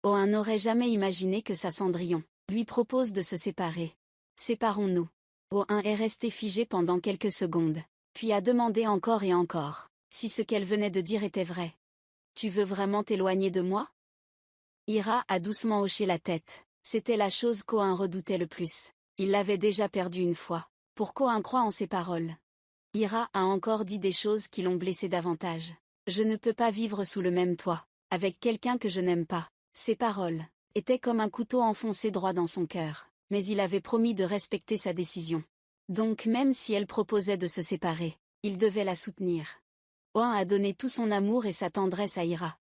Owen n'aurait jamais imaginé que sa Cendrillon lui propose de se séparer. Séparons-nous. Owen est resté figé pendant quelques secondes, puis a demandé encore et encore si ce qu'elle venait de dire était vrai. Tu veux vraiment t'éloigner de moi? Ira a doucement hoché la tête. C'était la chose qu'Owen redoutait le plus. Il l'avait déjà perdu une fois. Pour qu'Owen croie en ses paroles. Ira a encore dit des choses qui l'ont blessé davantage. Je ne peux pas vivre sous le même toit avec quelqu'un que je n'aime pas. Ces paroles étaient comme un couteau enfoncé droit dans son cœur, mais il avait promis de respecter sa décision. Donc même si elle proposait de se séparer, il devait la soutenir. Owen a donné tout son amour et sa tendresse à Ira.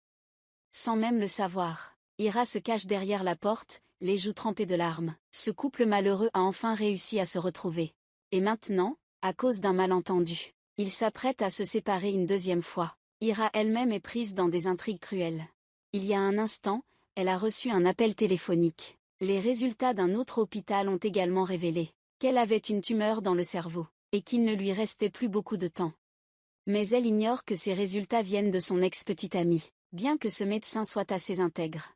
Sans même le savoir, Ira se cache derrière la porte, les joues trempées de larmes. Ce couple malheureux a enfin réussi à se retrouver. Et maintenant, à cause d'un malentendu, il s'apprête à se séparer une deuxième fois. Ira elle-même est prise dans des intrigues cruelles. Il y a un instant, elle a reçu un appel téléphonique. Les résultats d'un autre hôpital ont également révélé qu'elle avait une tumeur dans le cerveau, et qu'il ne lui restait plus beaucoup de temps. Mais elle ignore que ces résultats viennent de son ex-petite amie, bien que ce médecin soit assez intègre.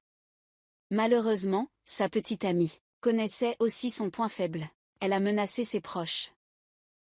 Malheureusement, sa petite amie connaissait aussi son point faible. Elle a menacé ses proches.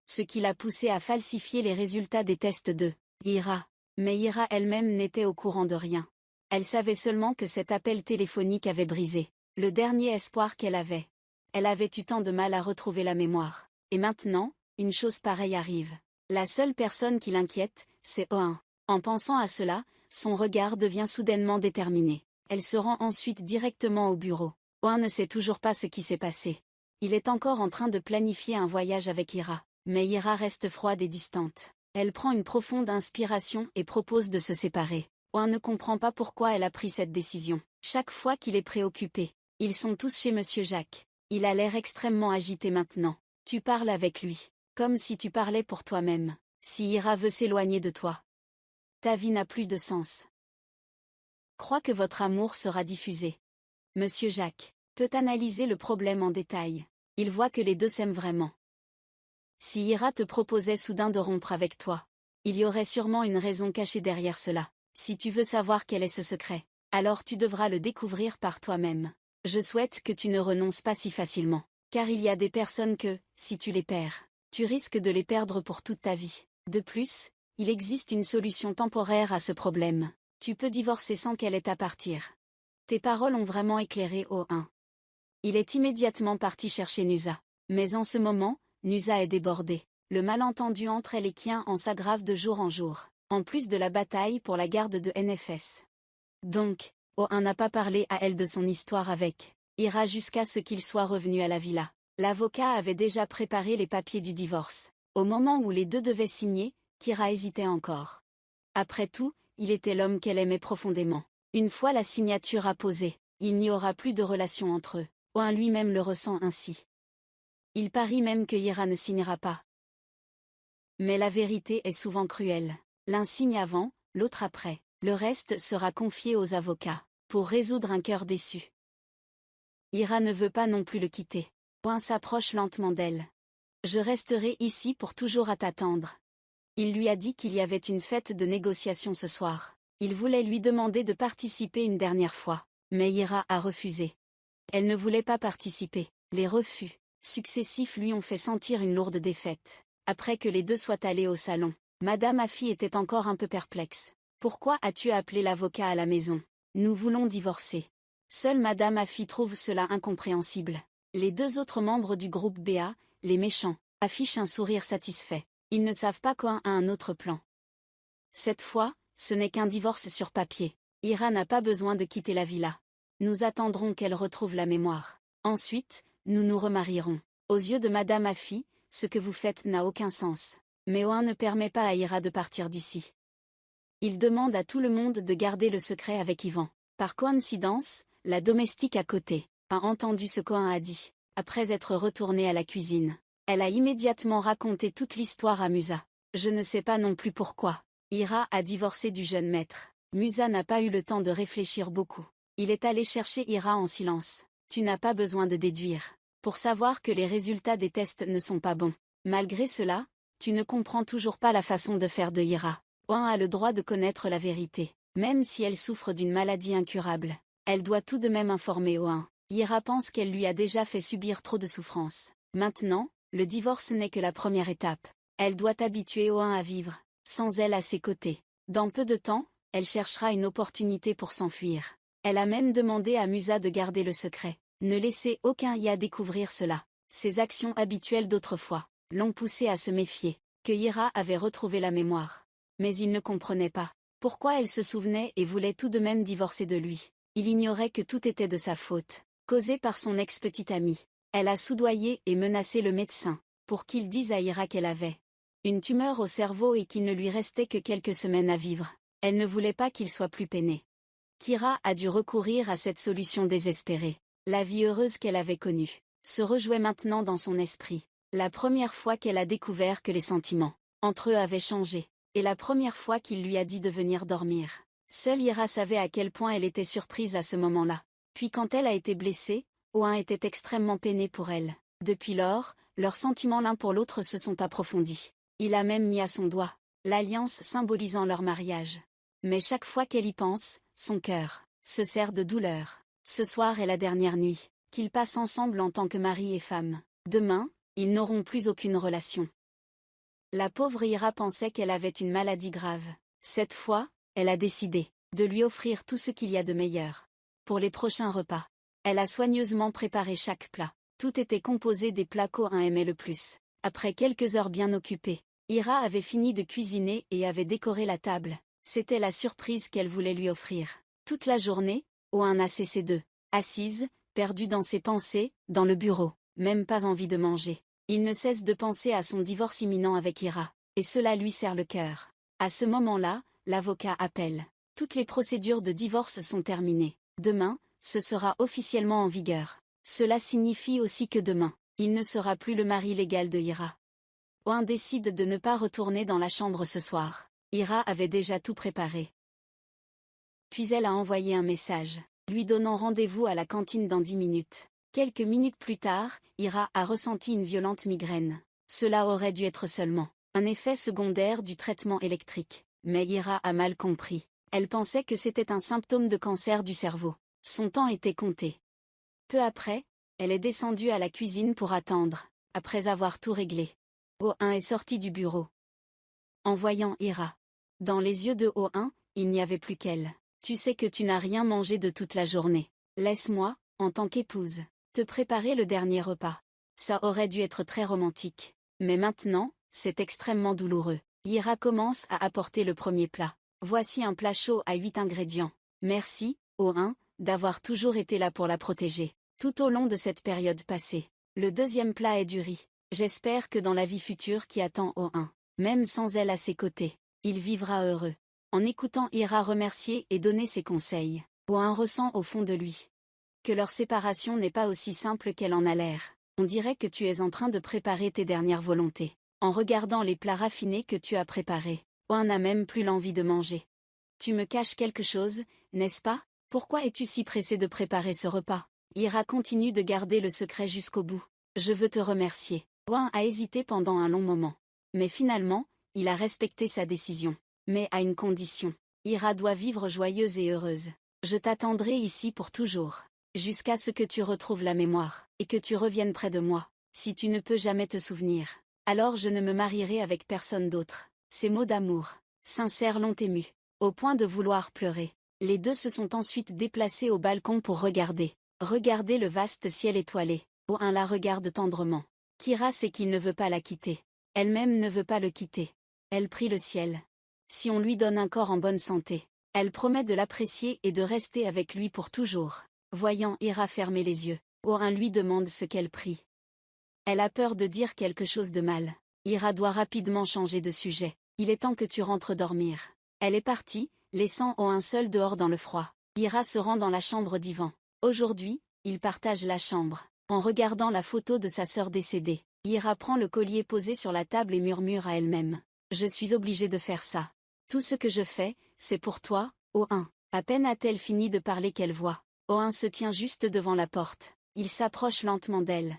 Ce qui l'a poussée à falsifier les résultats des tests de Ira. Mais Ira elle-même n'était au courant de rien. Elle savait seulement que cet appel téléphonique avait brisé le dernier espoir qu'elle avait. Elle avait eu tant de mal à retrouver la mémoire. Et maintenant, une chose pareille arrive. La seule personne qui l'inquiète, c'est Owen. En pensant à cela, son regard devient soudainement déterminé. Elle se rend ensuite directement au bureau. Owen ne sait toujours pas ce qui s'est passé. Il est encore en train de planifier un voyage avec Ira. Mais Ira reste froide et distante. Elle prend une profonde inspiration et propose de se séparer. Owen ne comprend pas pourquoi elle a pris cette décision. Chaque fois qu'il est préoccupé, ils sont tous chez Monsieur Jacques. Il a l'air extrêmement agité maintenant. Tu parles avec lui, comme si tu parlais pour toi-même. Si Ira veut s'éloigner de toi, ta vie n'a plus de sens. Crois que votre amour sera diffusé. Monsieur Jacques peut analyser le problème en détail. Il voit que les deux s'aiment vraiment. Si Ira te proposait soudain de rompre avec toi, il y aurait sûrement une raison cachée derrière cela. Si tu veux savoir quel est ce secret, alors tu devras le découvrir par toi-même. Je souhaite que tu ne renonces pas si facilement, car il y a des personnes que, si tu les perds, tu risques de les perdre pour toute ta vie. De plus, il existe une solution temporaire à ce problème. Tu peux divorcer sans qu'elle ait à partir. Tes paroles ont vraiment éclairé Owen. Il est immédiatement parti chercher Nusa. Mais en ce moment, Nusa est débordée. Le malentendu entre elle et Kian s'aggrave de jour en jour, en plus de la bataille pour la garde de NFS. Donc, Owen n'a pas parlé à elle de son histoire avec Ira jusqu'à ce qu'il soit revenu à la villa. L'avocat avait déjà préparé les papiers du divorce. Au moment où les deux devaient signer, Kira hésitait encore. Après tout, il était l'homme qu'elle aimait profondément. Une fois la signature apposée, il n'y aura plus de relation entre eux. Owen lui-même le ressent ainsi. Il parie même que Ira ne signera pas. Mais la vérité est souvent cruelle. L'un signe avant, l'autre après. Le reste sera confié aux avocats, pour résoudre un cœur déçu. Ira ne veut pas non plus le quitter. Owen s'approche lentement d'elle. Je resterai ici pour toujours à t'attendre. Il lui a dit qu'il y avait une fête de négociation ce soir. Il voulait lui demander de participer une dernière fois. Mais Ira a refusé. Elle ne voulait pas participer. Les refus successifs lui ont fait sentir une lourde défaite. Après que les deux soient allés au salon, Madame Affy était encore un peu perplexe. Pourquoi as-tu appelé l'avocat à la maison? Nous voulons divorcer. Seule Madame Affy trouve cela incompréhensible. Les deux autres membres du groupe BA, les méchants, affichent un sourire satisfait. Ils ne savent pas qu'Owen a un autre plan. Cette fois, ce n'est qu'un divorce sur papier. Ira n'a pas besoin de quitter la villa. Nous attendrons qu'elle retrouve la mémoire. Ensuite, nous nous remarierons. Aux yeux de Madame Affy, ce que vous faites n'a aucun sens. Mais Owen ne permet pas à Ira de partir d'ici. Il demande à tout le monde de garder le secret avec Ivan. Par coïncidence, la domestique à côté a entendu ce qu'Owen a dit. Après être retournée à la cuisine, elle a immédiatement raconté toute l'histoire à Musa. Je ne sais pas non plus pourquoi. Ira a divorcé du jeune maître. Musa n'a pas eu le temps de réfléchir beaucoup. Il est allé chercher Ira en silence. Tu n'as pas besoin de déduire pour savoir que les résultats des tests ne sont pas bons. Malgré cela, tu ne comprends toujours pas la façon de faire de Ira. Owen a le droit de connaître la vérité. Même si elle souffre d'une maladie incurable, Elle doit tout de même informer Oin. Ira pense qu'elle lui a déjà fait subir trop de souffrances. Maintenant, le divorce n'est que la première étape. Elle doit habituer Oin à vivre, sans elle à ses côtés. Dans peu de temps, elle cherchera une opportunité pour s'enfuir. Elle a même demandé à Musa de garder le secret. Ne laisser aucun y à découvrir cela. Ses actions habituelles d'autrefois l'ont poussée à se méfier. Que Ira avait retrouvé la mémoire. Mais il ne comprenait pas pourquoi elle se souvenait et voulait tout de même divorcer de lui. Il ignorait que tout était de sa faute, causée par son ex-petite amie. Elle a soudoyé et menacé le médecin, pour qu'il dise à Ira qu'elle avait une tumeur au cerveau et qu'il ne lui restait que quelques semaines à vivre. Elle ne voulait pas qu'il soit plus peiné. Ira a dû recourir à cette solution désespérée. La vie heureuse qu'elle avait connue se rejouait maintenant dans son esprit. La première fois qu'elle a découvert que les sentiments entre eux avaient changé, et la première fois qu'il lui a dit de venir dormir. Seule Ira savait à quel point elle était surprise à ce moment-là. Puis quand elle a été blessée, Oin était extrêmement peiné pour elle. Depuis lors, leurs sentiments l'un pour l'autre se sont approfondis. Il a même mis à son doigt l'alliance symbolisant leur mariage. Mais chaque fois qu'elle y pense, son cœur se serre de douleur. Ce soir est la dernière nuit qu'ils passent ensemble en tant que mari et femme. Demain, ils n'auront plus aucune relation. La pauvre Ira pensait qu'elle avait une maladie grave. Cette fois, elle a décidé de lui offrir tout ce qu'il y a de meilleur. Pour les prochains repas, elle a soigneusement préparé chaque plat. Tout était composé des plats qu'Oin aimait le plus. Après quelques heures bien occupées, Ira avait fini de cuisiner et avait décoré la table. C'était la surprise qu'elle voulait lui offrir. Toute la journée, Oin n'a cessé de assise, perdue dans ses pensées, dans le bureau, même pas envie de manger. Il ne cesse de penser à son divorce imminent avec Ira, et cela lui serre le cœur. À ce moment-là, l'avocat appelle. Toutes les procédures de divorce sont terminées. Demain, ce sera officiellement en vigueur. Cela signifie aussi que demain, il ne sera plus le mari légal de Ira. Oin décide de ne pas retourner dans la chambre ce soir. Ira avait déjà tout préparé. Puis elle a envoyé un message, lui donnant rendez-vous à la cantine dans 10 minutes. Quelques minutes plus tard, Ira a ressenti une violente migraine. Cela aurait dû être seulement un effet secondaire du traitement électrique. Mais Ira a mal compris. Elle pensait que c'était un symptôme de cancer du cerveau. Son temps était compté. Peu après, elle est descendue à la cuisine pour attendre, après avoir tout réglé. Oin est sorti du bureau. En voyant Ira dans les yeux de Oin, il n'y avait plus qu'elle. Tu sais que tu n'as rien mangé de toute la journée. Laisse-moi, en tant qu'épouse, te préparer le dernier repas. Ça aurait dû être très romantique. Mais maintenant, c'est extrêmement douloureux. Ira commence à apporter le premier plat. Voici un plat chaud à 8 ingrédients. Merci, Oin, d'avoir toujours été là pour la protéger, tout au long de cette période passée. Le deuxième plat est du riz. J'espère que dans la vie future qui attend Oin, même sans elle à ses côtés, il vivra heureux. En écoutant Ira remercier et donner ses conseils, Oin ressent au fond de lui que leur séparation n'est pas aussi simple qu'elle en a l'air. On dirait que tu es en train de préparer tes dernières volontés. En regardant les plats raffinés que tu as préparés, Oin n'a même plus l'envie de manger. Tu me caches quelque chose, n'est-ce pas? Pourquoi es-tu si pressé de préparer ce repas? Ira continue de garder le secret jusqu'au bout. Je veux te remercier. Oin a hésité pendant un long moment. Mais finalement, il a respecté sa décision. Mais à une condition. Ira doit vivre joyeuse et heureuse. Je t'attendrai ici pour toujours. Jusqu'à ce que tu retrouves la mémoire, et que tu reviennes près de moi. Si tu ne peux jamais te souvenir, alors je ne me marierai avec personne d'autre. Ces mots d'amour sincères l'ont ému, au point de vouloir pleurer. Les deux se sont ensuite déplacés au balcon pour regarder le vaste ciel étoilé. Oin la regarde tendrement. Ira sait qu'il ne veut pas la quitter. Elle-même ne veut pas le quitter. Elle prie le ciel. Si on lui donne un corps en bonne santé, elle promet de l'apprécier et de rester avec lui pour toujours. Voyant Ira fermer les yeux, Oin lui demande ce qu'elle prie. Elle a peur de dire quelque chose de mal. Ira doit rapidement changer de sujet. Il est temps que tu rentres dormir. Elle est partie, laissant Oin seul dehors dans le froid. Ira se rend dans la chambre d'Ivan. Aujourd'hui, ils partagent la chambre. En regardant la photo de sa sœur décédée, Ira prend le collier posé sur la table et murmure à elle-même. Je suis obligée de faire ça. Tout ce que je fais, c'est pour toi, Oin. À peine a-t-elle fini de parler qu'elle voit Oin se tient juste devant la porte. Il s'approche lentement d'elle.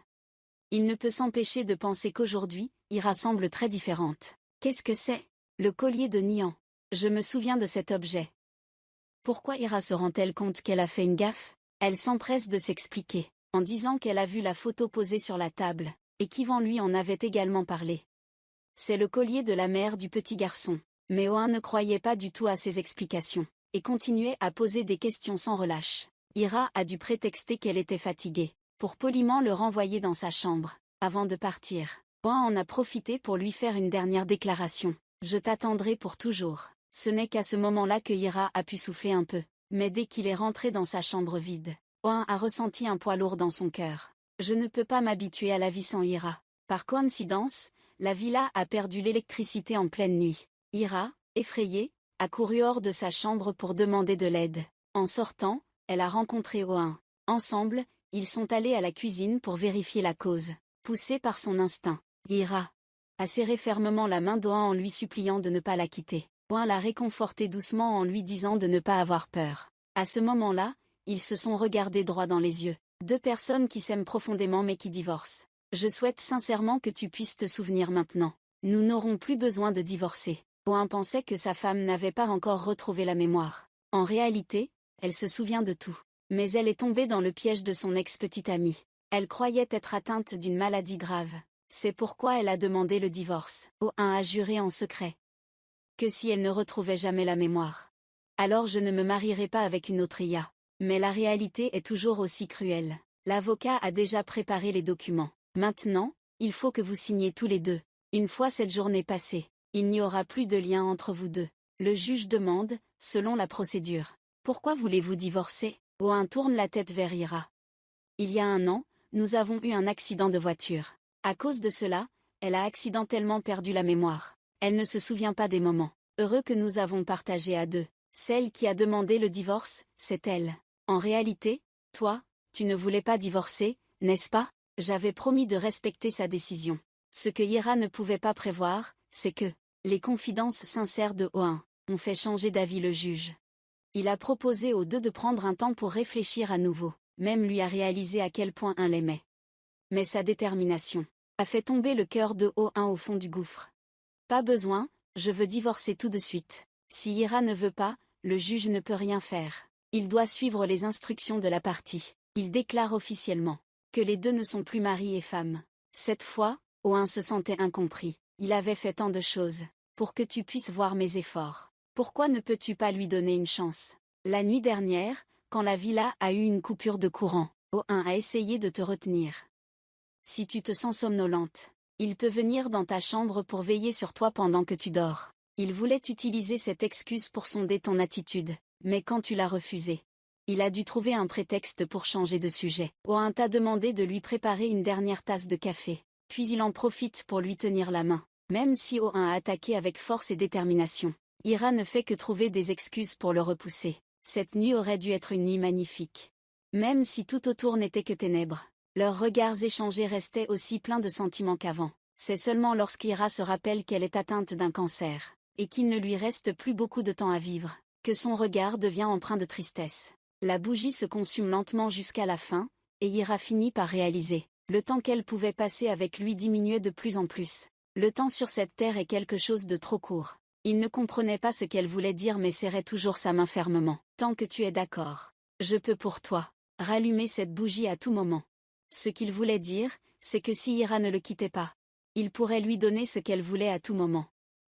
Il ne peut s'empêcher de penser qu'aujourd'hui, Ira semble très différente. Qu'est-ce que c'est? Le collier de Nian. Je me souviens de cet objet. Pourquoi Ira se rend-elle compte qu'elle a fait une gaffe? Elle s'empresse de s'expliquer, en disant qu'elle a vu la photo posée sur la table, et qu'Ivan lui en avait également parlé. C'est le collier de la mère du petit garçon. Mais Owen ne croyait pas du tout à ses explications, et continuait à poser des questions sans relâche. Ira a dû prétexter qu'elle était fatiguée, pour poliment le renvoyer dans sa chambre, avant de partir. Owen en a profité pour lui faire une dernière déclaration. « Je t'attendrai pour toujours ». Ce n'est qu'à ce moment-là que Ira a pu souffler un peu. Mais dès qu'il est rentré dans sa chambre vide, Owen a ressenti un poids lourd dans son cœur. « Je ne peux pas m'habituer à la vie sans Ira ». Par coïncidence, la villa a perdu l'électricité en pleine nuit. Ira, effrayée, a couru hors de sa chambre pour demander de l'aide. En sortant, elle a rencontré Owen. Ensemble, ils sont allés à la cuisine pour vérifier la cause. Poussée par son instinct, Ira a serré fermement la main d'Owen en lui suppliant de ne pas la quitter. Owen l'a réconforté doucement en lui disant de ne pas avoir peur. À ce moment-là, ils se sont regardés droit dans les yeux. Deux personnes qui s'aiment profondément mais qui divorcent. Je souhaite sincèrement que tu puisses te souvenir maintenant. Nous n'aurons plus besoin de divorcer. Owen pensait que sa femme n'avait pas encore retrouvé la mémoire. En réalité, elle se souvient de tout. Mais elle est tombée dans le piège de son ex-petite amie. Elle croyait être atteinte d'une maladie grave. C'est pourquoi elle a demandé le divorce. Owen a juré en secret que si elle ne retrouvait jamais la mémoire, alors je ne me marierai pas avec une autre Ia. Mais la réalité est toujours aussi cruelle. L'avocat a déjà préparé les documents. Maintenant, il faut que vous signiez tous les deux. Une fois cette journée passée, il n'y aura plus de lien entre vous deux. Le juge demande, selon la procédure. Pourquoi voulez-vous divorcer? Owen tourne la tête vers Ira. Il y a 1 an, nous avons eu un accident de voiture. À cause de cela, elle a accidentellement perdu la mémoire. Elle ne se souvient pas des moments heureux que nous avons partagés à deux. Celle qui a demandé le divorce, c'est elle. En réalité, toi, tu ne voulais pas divorcer, n'est-ce pas? J'avais promis de respecter sa décision. Ce que Ira ne pouvait pas prévoir, c'est que les confidences sincères de Owen ont fait changer d'avis le juge. Il a proposé aux deux de prendre un temps pour réfléchir à nouveau, même lui a réalisé à quel point un l'aimait. Mais sa détermination a fait tomber le cœur de Owen au fond du gouffre. Pas besoin, je veux divorcer tout de suite. Si Ira ne veut pas, le juge ne peut rien faire. Il doit suivre les instructions de la partie. Il déclare officiellement que les deux ne sont plus mari et femme. Cette fois, Owen se sentait incompris. Il avait fait tant de choses pour que tu puisses voir mes efforts. Pourquoi ne peux-tu pas lui donner une chance? La nuit dernière, quand la villa a eu une coupure de courant, Owen a essayé de te retenir. Si tu te sens somnolente, il peut venir dans ta chambre pour veiller sur toi pendant que tu dors. Il voulait utiliser cette excuse pour sonder ton attitude, mais quand tu l'as refusé, il a dû trouver un prétexte pour changer de sujet. Owen t'a demandé de lui préparer une dernière tasse de café, puis il en profite pour lui tenir la main. Même si Owen a attaqué avec force et détermination, Ira ne fait que trouver des excuses pour le repousser. Cette nuit aurait dû être une nuit magnifique. Même si tout autour n'était que ténèbres, leurs regards échangés restaient aussi pleins de sentiments qu'avant. C'est seulement lorsqu'Ira se rappelle qu'elle est atteinte d'un cancer, et qu'il ne lui reste plus beaucoup de temps à vivre, que son regard devient empreint de tristesse. La bougie se consume lentement jusqu'à la fin, et Ira finit par réaliser. Le temps qu'elle pouvait passer avec lui diminuait de plus en plus. Le temps sur cette terre est quelque chose de trop court. Il ne comprenait pas ce qu'elle voulait dire mais serrait toujours sa main fermement. Tant que tu es d'accord, je peux pour toi rallumer cette bougie à tout moment. Ce qu'il voulait dire, c'est que si Ira ne le quittait pas, il pourrait lui donner ce qu'elle voulait à tout moment.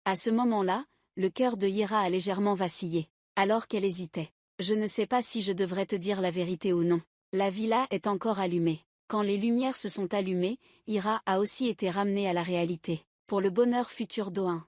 À ce moment-là, le cœur de Ira a légèrement vacillé, alors qu'elle hésitait. Je ne sais pas si je devrais te dire la vérité ou non. La villa est encore allumée. Quand les lumières se sont allumées, Ira a aussi été ramenée à la réalité, pour le bonheur futur d'Owen.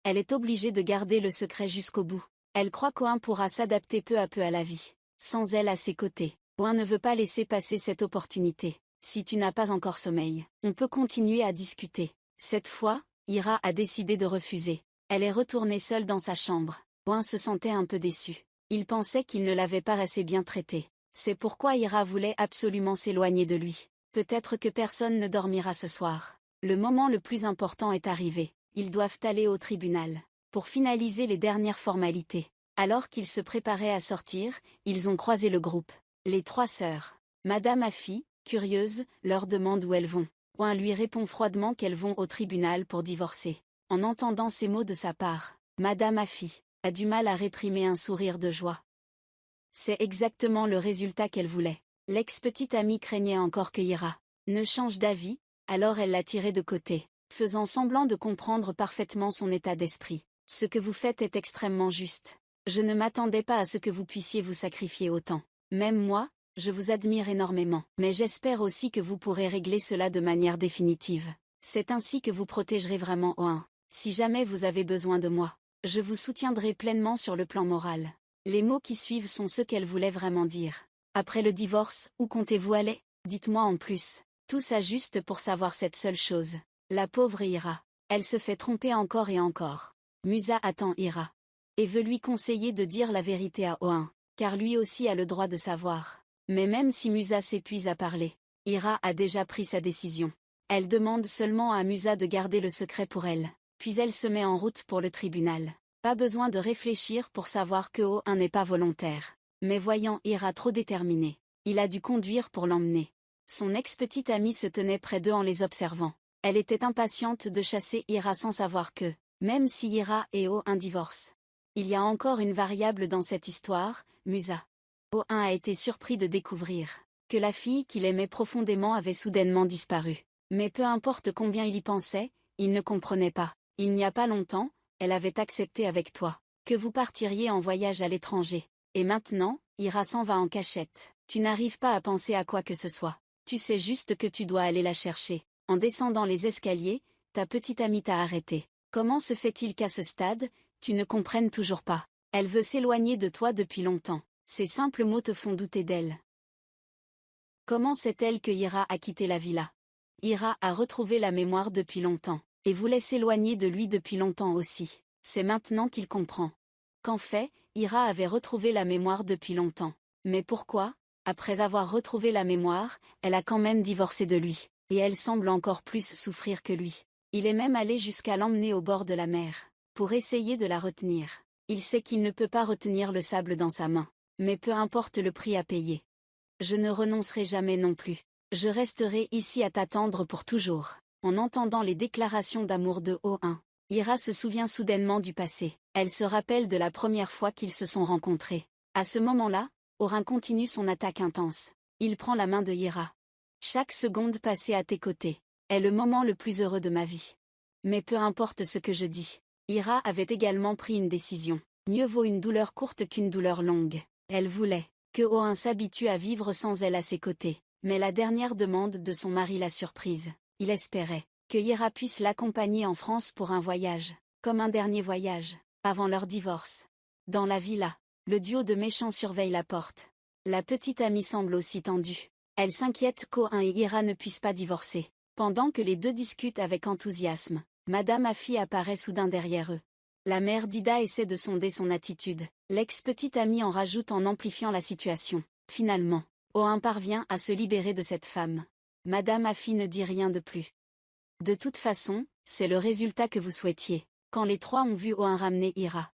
Elle est obligée de garder le secret jusqu'au bout. Elle croit qu'Owen pourra s'adapter peu à peu à la vie, sans elle à ses côtés. Owen ne veut pas laisser passer cette opportunité. Si tu n'as pas encore sommeil, on peut continuer à discuter. Cette fois, Ira a décidé de refuser. Elle est retournée seule dans sa chambre. Owen se sentait un peu déçu. Il pensait qu'il ne l'avait pas assez bien traitée. C'est pourquoi Ira voulait absolument s'éloigner de lui. Peut-être que personne ne dormira ce soir. Le moment le plus important est arrivé. Ils doivent aller au tribunal pour finaliser les dernières formalités. Alors qu'ils se préparaient à sortir, ils ont croisé le groupe. Les 3 sœurs. Madame Affy, curieuse, leur demande où elles vont. Owen lui répond froidement qu'elles vont au tribunal pour divorcer. En entendant ces mots de sa part, Madame Affy a du mal à réprimer un sourire de joie. C'est exactement le résultat qu'elle voulait. L'ex-petite amie craignait encore que Ira ne change d'avis, alors elle l'a tiré de côté, faisant semblant de comprendre parfaitement son état d'esprit. Ce que vous faites est extrêmement juste. Je ne m'attendais pas à ce que vous puissiez vous sacrifier autant. Même moi, je vous admire énormément. Mais j'espère aussi que vous pourrez régler cela de manière définitive. C'est ainsi que vous protégerez vraiment Oin. Si jamais vous avez besoin de moi, je vous soutiendrai pleinement sur le plan moral. Les mots qui suivent sont ceux qu'elle voulait vraiment dire. Après le divorce, où comptez-vous aller? Dites-moi en plus. Tout ça juste pour savoir cette seule chose. La pauvre Ira. Elle se fait tromper encore et encore. Musa attend Ira. Et veut lui conseiller de dire la vérité à Oin, car lui aussi a le droit de savoir. Mais même si Musa s'épuise à parler, Ira a déjà pris sa décision. Elle demande seulement à Musa de garder le secret pour elle, puis elle se met en route pour le tribunal. Pas besoin de réfléchir pour savoir que Oin n'est pas volontaire. Mais voyant Ira trop déterminée, il a dû conduire pour l'emmener. Son ex-petite amie se tenait près d'eux en les observant. Elle était impatiente de chasser Ira sans savoir que, même si Ira et Oin divorcent, il y a encore une variable dans cette histoire, Musa. Oin a été surpris de découvrir que la fille qu'il aimait profondément avait soudainement disparu. Mais peu importe combien il y pensait, il ne comprenait pas. Il n'y a pas longtemps, elle avait accepté avec toi que vous partiriez en voyage à l'étranger. Et maintenant, Ira s'en va en cachette. Tu n'arrives pas à penser à quoi que ce soit. Tu sais juste que tu dois aller la chercher. En descendant les escaliers, ta petite amie t'a arrêté. Comment se fait-il qu'à ce stade, tu ne comprennes toujours pas? Elle veut s'éloigner de toi depuis longtemps. Ces simples mots te font douter d'elle. Comment sait-elle que Ira a quitté la villa? Ira a retrouvé la mémoire depuis longtemps, et voulait s'éloigner de lui depuis longtemps aussi. C'est maintenant qu'il comprend. Qu'en fait, Ira avait retrouvé la mémoire depuis longtemps. Mais pourquoi? Après avoir retrouvé la mémoire, elle a quand même divorcé de lui, et elle semble encore plus souffrir que lui. Il est même allé jusqu'à l'emmener au bord de la mer, pour essayer de la retenir. Il sait qu'il ne peut pas retenir le sable dans sa main, mais peu importe le prix à payer. Je ne renoncerai jamais non plus. Je resterai ici à t'attendre pour toujours. En entendant les déclarations d'amour de Oin, Ira se souvient soudainement du passé. Elle se rappelle de la première fois qu'ils se sont rencontrés. À ce moment-là, Orin continue son attaque intense. Il prend la main de Ira. Chaque seconde passée à tes côtés est le moment le plus heureux de ma vie. Mais peu importe ce que je dis. Ira avait également pris une décision. Mieux vaut une douleur courte qu'une douleur longue. Elle voulait que Oin s'habitue à vivre sans elle à ses côtés. Mais la dernière demande de son mari la surprise. Il espérait que Ira puisse l'accompagner en France pour un voyage, comme un dernier voyage, avant leur divorce. Dans la villa, le duo de méchants surveille la porte. La petite amie semble aussi tendue. Elle s'inquiète qu'Oin et Ira ne puissent pas divorcer. Pendant que les deux discutent avec enthousiasme, Madame Afi apparaît soudain derrière eux. La mère d'Ida essaie de sonder son attitude. L'ex-petite amie en rajoute en amplifiant la situation. Finalement, Oin parvient à se libérer de cette femme. Madame Afi ne dit rien de plus. De toute façon, c'est le résultat que vous souhaitiez. Quand les trois ont vu Oin ramener Ira,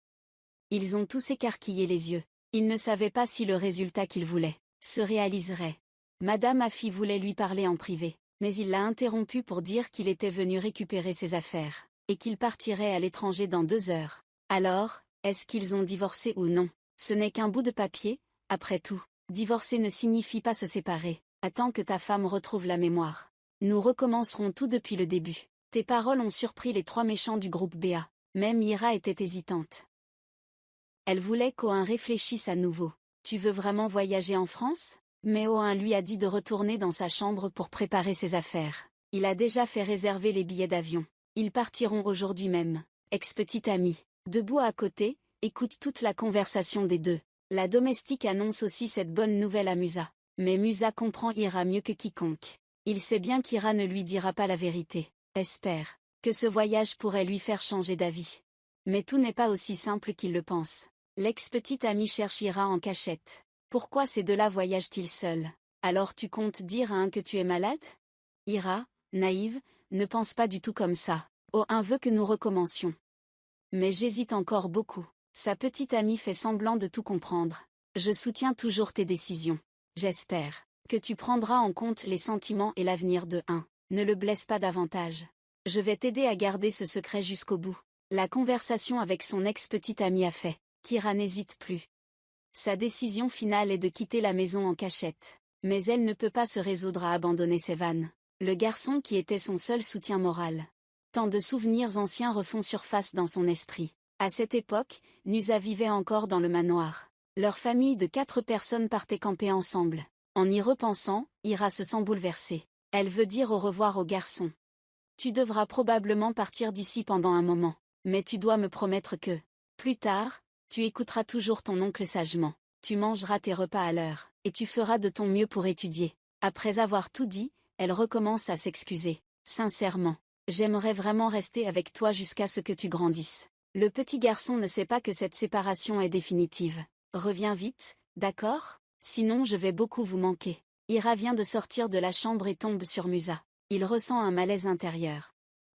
ils ont tous écarquillé les yeux. Ils ne savaient pas si le résultat qu'ils voulaient se réaliserait. Madame Afi voulait lui parler en privé, mais il l'a interrompu pour dire qu'il était venu récupérer ses affaires, et qu'il partirait à l'étranger dans 2 heures. Alors, est-ce qu'ils ont divorcé ou non? Ce n'est qu'un bout de papier, après tout. Divorcer ne signifie pas se séparer. Attends que ta femme retrouve la mémoire. Nous recommencerons tout depuis le début. Tes paroles ont surpris les 3 méchants du groupe BA. Même Ira était hésitante. Elle voulait qu'Oin réfléchisse à nouveau. Tu veux vraiment voyager en France? Mais Oin lui a dit de retourner dans sa chambre pour préparer ses affaires. Il a déjà fait réserver les billets d'avion. Ils partiront aujourd'hui même. Ex-petite amie, debout à côté, écoute toute la conversation des deux. La domestique annonce aussi cette bonne nouvelle à Musa. Mais Musa comprend Ira mieux que quiconque. Il sait bien qu'Ira ne lui dira pas la vérité. Espère que ce voyage pourrait lui faire changer d'avis. Mais tout n'est pas aussi simple qu'il le pense. L'ex-petite amie cherche Ira en cachette. Pourquoi ces deux-là voyagent-ils seuls? Alors tu comptes dire à un que tu es malade? Ira, naïve, ne pense pas du tout comme ça. Oin veut que nous recommencions. Mais j'hésite encore beaucoup. Sa petite amie fait semblant de tout comprendre. Je soutiens toujours tes décisions. J'espère que tu prendras en compte les sentiments et l'avenir de un. Ne le blesse pas davantage. Je vais t'aider à garder ce secret jusqu'au bout. La conversation avec son ex-petite amie a fait qu'Ira n'hésite plus. Sa décision finale est de quitter la maison en cachette. Mais elle ne peut pas se résoudre à abandonner Sevan, le garçon qui était son seul soutien moral. Tant de souvenirs anciens refont surface dans son esprit. À cette époque, Nusa vivait encore dans le manoir. Leur famille de 4 personnes partait camper ensemble. En y repensant, Ira se sent bouleversée. Elle veut dire au revoir au garçon. Tu devras probablement partir d'ici pendant un moment. Mais tu dois me promettre que, plus tard, tu écouteras toujours ton oncle sagement. Tu mangeras tes repas à l'heure, et tu feras de ton mieux pour étudier. Après avoir tout dit, elle recommence à s'excuser. Sincèrement, j'aimerais vraiment rester avec toi jusqu'à ce que tu grandisses. Le petit garçon ne sait pas que cette séparation est définitive. Reviens vite, d'accord? Sinon je vais beaucoup vous manquer. Ira vient de sortir de la chambre et tombe sur Musa. Il ressent un malaise intérieur.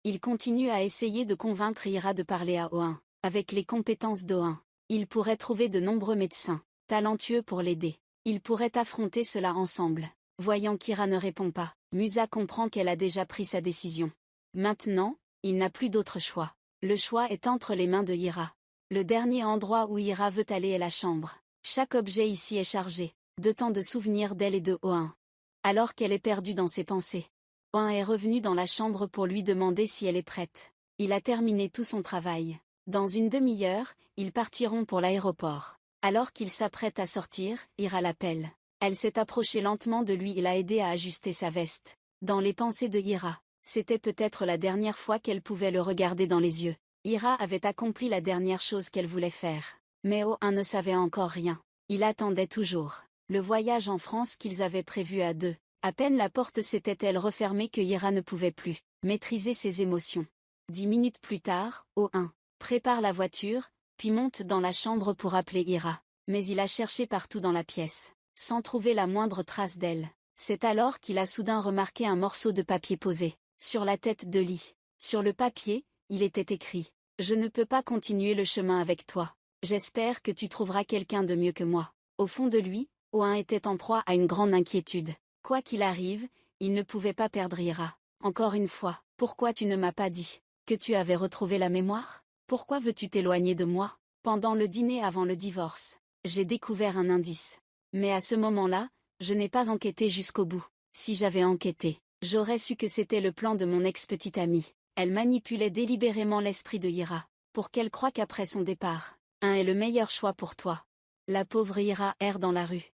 Il continue à essayer de convaincre Ira de parler à Oin. Avec les compétences d'Oin, il pourrait trouver de nombreux médecins talentueux pour l'aider. Ils pourraient affronter cela ensemble. Voyant qu'Ira ne répond pas, Musa comprend qu'elle a déjà pris sa décision. Maintenant, il n'a plus d'autre choix. Le choix est entre les mains de Ira. Le dernier endroit où Ira veut aller est la chambre. Chaque objet ici est chargé, de tant de souvenirs d'elle et de Oin. Alors qu'elle est perdue dans ses pensées, Oin est revenu dans la chambre pour lui demander si elle est prête. Il a terminé tout son travail. Dans une demi-heure, ils partiront pour l'aéroport. Alors qu'il s'apprête à sortir, Ira l'appelle. Elle s'est approchée lentement de lui et l'a aidé à ajuster sa veste. Dans les pensées de Ira, c'était peut-être la dernière fois qu'elle pouvait le regarder dans les yeux. Ira avait accompli la dernière chose qu'elle voulait faire. Mais Oin ne savait encore rien. Il attendait toujours le voyage en France qu'ils avaient prévu à deux. À peine la porte s'était-elle refermée que Ira ne pouvait plus maîtriser ses émotions. 10 minutes plus tard, Oin prépare la voiture, puis monte dans la chambre pour appeler Ira. Mais il a cherché partout dans la pièce, sans trouver la moindre trace d'elle. C'est alors qu'il a soudain remarqué un morceau de papier posé sur la tête de lit. Sur le papier, il était écrit « Je ne peux pas continuer le chemin avec toi. J'espère que tu trouveras quelqu'un de mieux que moi. » Au fond de lui, Oin était en proie à une grande inquiétude. Quoi qu'il arrive, il ne pouvait pas perdre Ira. Encore une fois, pourquoi tu ne m'as pas dit que tu avais retrouvé la mémoire? Pourquoi veux-tu t'éloigner de moi? Pendant le dîner avant le divorce, j'ai découvert un indice. Mais à ce moment-là, je n'ai pas enquêté jusqu'au bout. Si j'avais enquêté, j'aurais su que c'était le plan de mon ex-petite amie. Elle manipulait délibérément l'esprit de Ira, pour qu'elle croie qu'après son départ, un est le meilleur choix pour toi. La pauvre Ira erre dans la rue.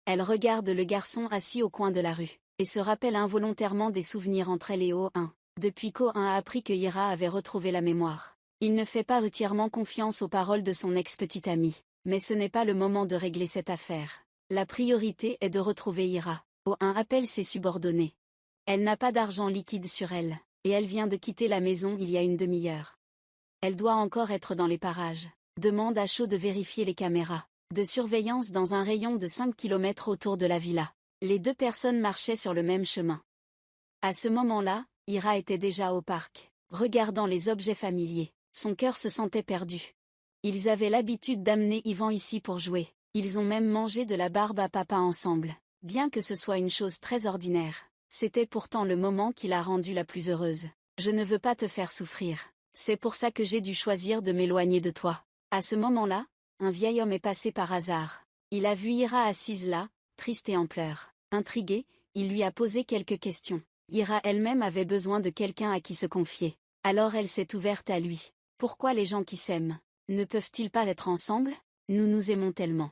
Elle regarde le garçon assis au coin de la rue, et se rappelle involontairement des souvenirs entre elle et Oin. Depuis qu'Oin a appris que Ira avait retrouvé la mémoire, il ne fait pas entièrement confiance aux paroles de son ex-petite amie. Mais ce n'est pas le moment de régler cette affaire. La priorité est de retrouver Ira. Oin appelle ses subordonnés. Elle n'a pas d'argent liquide sur elle, et elle vient de quitter la maison il y a une demi-heure. Elle doit encore être dans les parages. Demande à Shaw de vérifier les caméras de surveillance dans un rayon de 5 km autour de la villa. Les 2 personnes marchaient sur le même chemin. À ce moment-là, Ira était déjà au parc, regardant les objets familiers. Son cœur se sentait perdu. Ils avaient l'habitude d'amener Ivan ici pour jouer. Ils ont même mangé de la barbe à papa ensemble. Bien que ce soit une chose très ordinaire, c'était pourtant le moment qui l'a rendue la plus heureuse. Je ne veux pas te faire souffrir. C'est pour ça que j'ai dû choisir de m'éloigner de toi. À ce moment-là, un vieil homme est passé par hasard. Il a vu Ira assise là, triste et en pleurs. Intrigué, il lui a posé quelques questions. Ira elle-même avait besoin de quelqu'un à qui se confier. Alors elle s'est ouverte à lui. Pourquoi les gens qui s'aiment ne peuvent-ils pas être ensemble? Nous nous aimons tellement.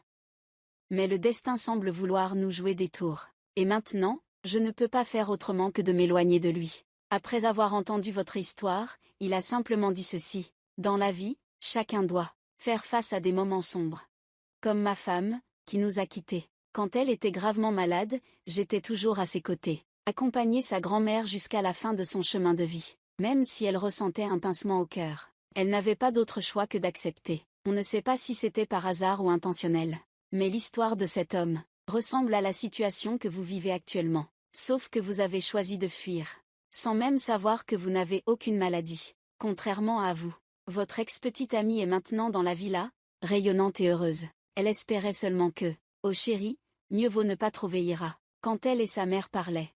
Mais le destin semble vouloir nous jouer des tours. Et maintenant, je ne peux pas faire autrement que de m'éloigner de lui. Après avoir entendu votre histoire, il a simplement dit ceci. Dans la vie, chacun doit faire face à des moments sombres. Comme ma femme, qui nous a quittés. Quand elle était gravement malade, j'étais toujours à ses côtés, accompagner sa grand-mère jusqu'à la fin de son chemin de vie. Même si elle ressentait un pincement au cœur, elle n'avait pas d'autre choix que d'accepter. On ne sait pas si c'était par hasard ou intentionnel. Mais l'histoire de cet homme ressemble à la situation que vous vivez actuellement. Sauf que vous avez choisi de fuir, sans même savoir que vous n'avez aucune maladie. Contrairement à vous, votre ex-petite amie est maintenant dans la villa, rayonnante et heureuse. Elle espérait seulement que, oh chérie, mieux vaut ne pas trouver Ira. Quand elle et sa mère parlaient,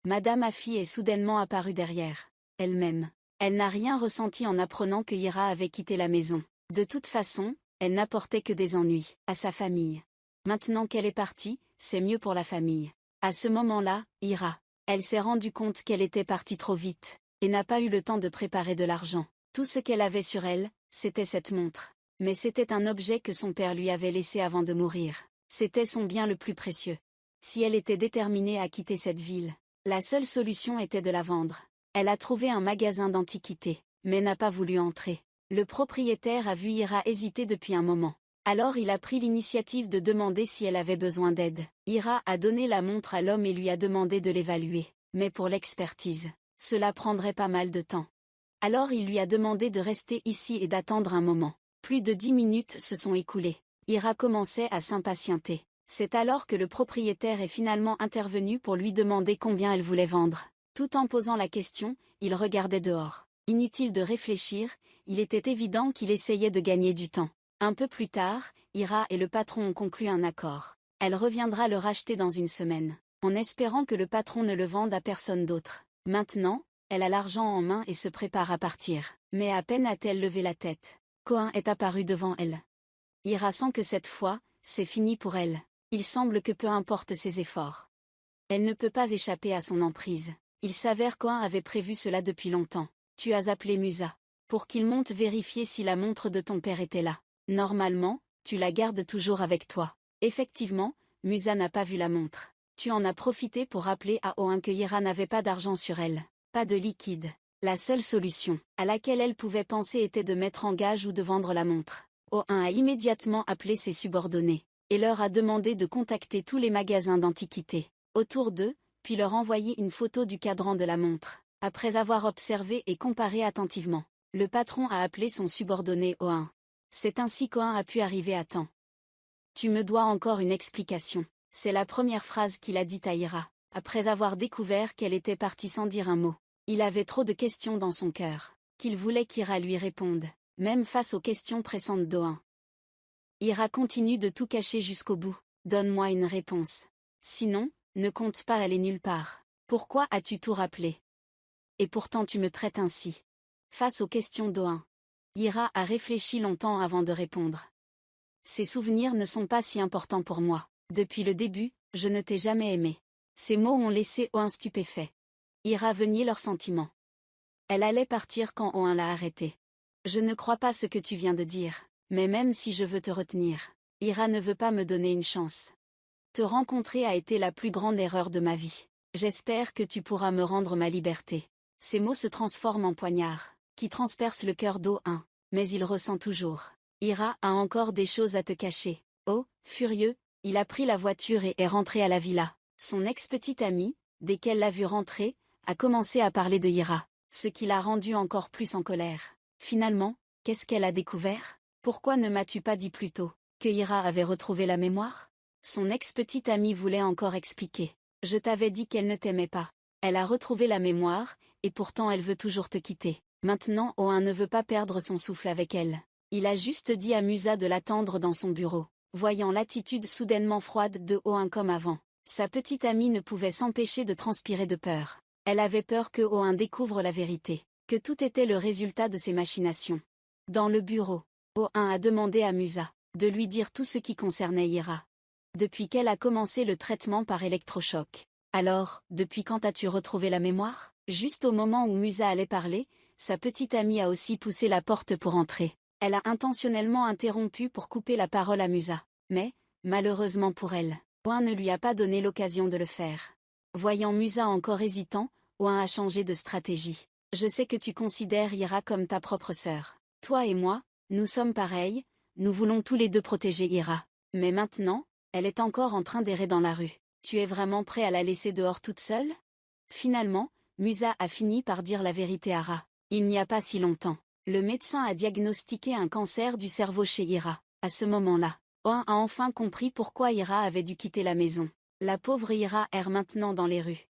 Madame Afi est soudainement apparue derrière elle-même. Elle n'a rien ressenti en apprenant que Ira avait quitté la maison. De toute façon, Elle n'apportait que des ennuis à sa famille. Maintenant qu'elle est partie, c'est mieux pour la famille. À ce moment-là, Ira. Elle s'est rendue compte qu'elle était partie trop vite, et n'a pas eu le temps de préparer de l'argent. Tout ce qu'elle avait sur elle, c'était cette montre. Mais c'était un objet que son père lui avait laissé avant de mourir. C'était son bien le plus précieux. Si elle était déterminée à quitter cette ville, la seule solution était de la vendre. Elle a trouvé un magasin d'antiquités, mais n'a pas voulu entrer. Le propriétaire a vu Ira hésiter depuis un moment. Alors il a pris l'initiative de demander si elle avait besoin d'aide. Ira a donné la montre à l'homme et lui a demandé de l'évaluer. Mais pour l'expertise, cela prendrait pas mal de temps. Alors il lui a demandé de rester ici et d'attendre un moment. Plus de 10 minutes se sont écoulées. Ira commençait à s'impatienter. C'est alors que le propriétaire est finalement intervenu pour lui demander combien elle voulait vendre. Tout en posant la question, il regardait dehors. Inutile de réfléchir, il était évident qu'il essayait de gagner du temps. Un peu plus tard, Ira et le patron ont conclu un accord. Elle reviendra le racheter dans une semaine, en espérant que le patron ne le vende à personne d'autre. Maintenant, elle a l'argent en main et se prépare à partir. Mais à peine a-t-elle levé la tête, Kohan est apparu devant elle. Ira sent que cette fois, c'est fini pour elle. Il semble que peu importe ses efforts, elle ne peut pas échapper à son emprise. Il s'avère qu'Kohan avait prévu cela depuis longtemps. Tu as appelé Musa pour qu'il monte vérifier si la montre de ton père était là. Normalement, tu la gardes toujours avec toi. Effectivement, Musa n'a pas vu la montre. Tu en as profité pour rappeler à Owen que Ira n'avait pas d'argent sur elle, pas de liquide. La seule solution à laquelle elle pouvait penser était de mettre en gage ou de vendre la montre. Owen a immédiatement appelé ses subordonnés et leur a demandé de contacter tous les magasins d'antiquités autour d'eux, puis leur envoyer une photo du cadran de la montre. Après avoir observé et comparé attentivement, le patron a appelé son subordonné Owen. C'est ainsi qu'Owen a pu arriver à temps. Tu me dois encore une explication. C'est la première phrase qu'il a dite à Ira, après avoir découvert qu'elle était partie sans dire un mot. Il avait trop de questions dans son cœur, qu'il voulait qu'Ira lui réponde, même face aux questions pressantes d'Owen. Ira continue de tout cacher jusqu'au bout. Donne-moi une réponse. Sinon, ne compte pas aller nulle part. Pourquoi as-tu tout rappelé? Et pourtant tu me traites ainsi. Face aux questions d'Owen, Ira a réfléchi longtemps avant de répondre. Ces souvenirs ne sont pas si importants pour moi. Depuis le début, je ne t'ai jamais aimé. Ces mots ont laissé Owen stupéfait. Ira niait leurs sentiments. Elle allait partir quand Owen l'a arrêtée. Je ne crois pas ce que tu viens de dire, mais même si je veux te retenir, Ira ne veut pas me donner une chance. Te rencontrer a été la plus grande erreur de ma vie. J'espère que tu pourras me rendre ma liberté. Ces mots se transforment en poignards, qui transpercent le cœur d'Owen, mais il ressent toujours. Ira a encore des choses à te cacher. Oh, furieux, il a pris la voiture et est rentré à la villa. Son ex-petite amie, dès qu'elle l'a vu rentrer, a commencé à parler de Ira, ce qui l'a rendue encore plus en colère. Finalement, qu'est-ce qu'elle a découvert? Pourquoi ne m'as-tu pas dit plus tôt que Ira avait retrouvé la mémoire? Son ex-petite amie voulait encore expliquer. Je t'avais dit qu'elle ne t'aimait pas. Elle a retrouvé la mémoire, et pourtant elle veut toujours te quitter. Maintenant Owen ne veut pas perdre son souffle avec elle. Il a juste dit à Musa de l'attendre dans son bureau. Voyant l'attitude soudainement froide de Owen comme avant, sa petite amie ne pouvait s'empêcher de transpirer de peur. Elle avait peur que Owen découvre la vérité, que tout était le résultat de ses machinations. Dans le bureau, Owen a demandé à Musa de lui dire tout ce qui concernait Ira. Depuis qu'elle a commencé le traitement par électrochoc. Alors, depuis quand as-tu retrouvé la mémoire? Juste au moment où Musa allait parler, sa petite amie a aussi poussé la porte pour entrer. Elle a intentionnellement interrompu pour couper la parole à Musa. Mais, malheureusement pour elle, Owen ne lui a pas donné l'occasion de le faire. Voyant Musa encore hésitant, Owen a changé de stratégie. Je sais que tu considères Ira comme ta propre sœur. Toi et moi, nous sommes pareils, nous voulons tous les deux protéger Ira. Mais maintenant, elle est encore en train d'errer dans la rue. Tu es vraiment prêt à la laisser dehors toute seule? Finalement, Musa a fini par dire la vérité à Ira. Il n'y a pas si longtemps, le médecin a diagnostiqué un cancer du cerveau chez Ira. À ce moment-là, Owen a enfin compris pourquoi Ira avait dû quitter la maison. La pauvre Ira erre maintenant dans les rues.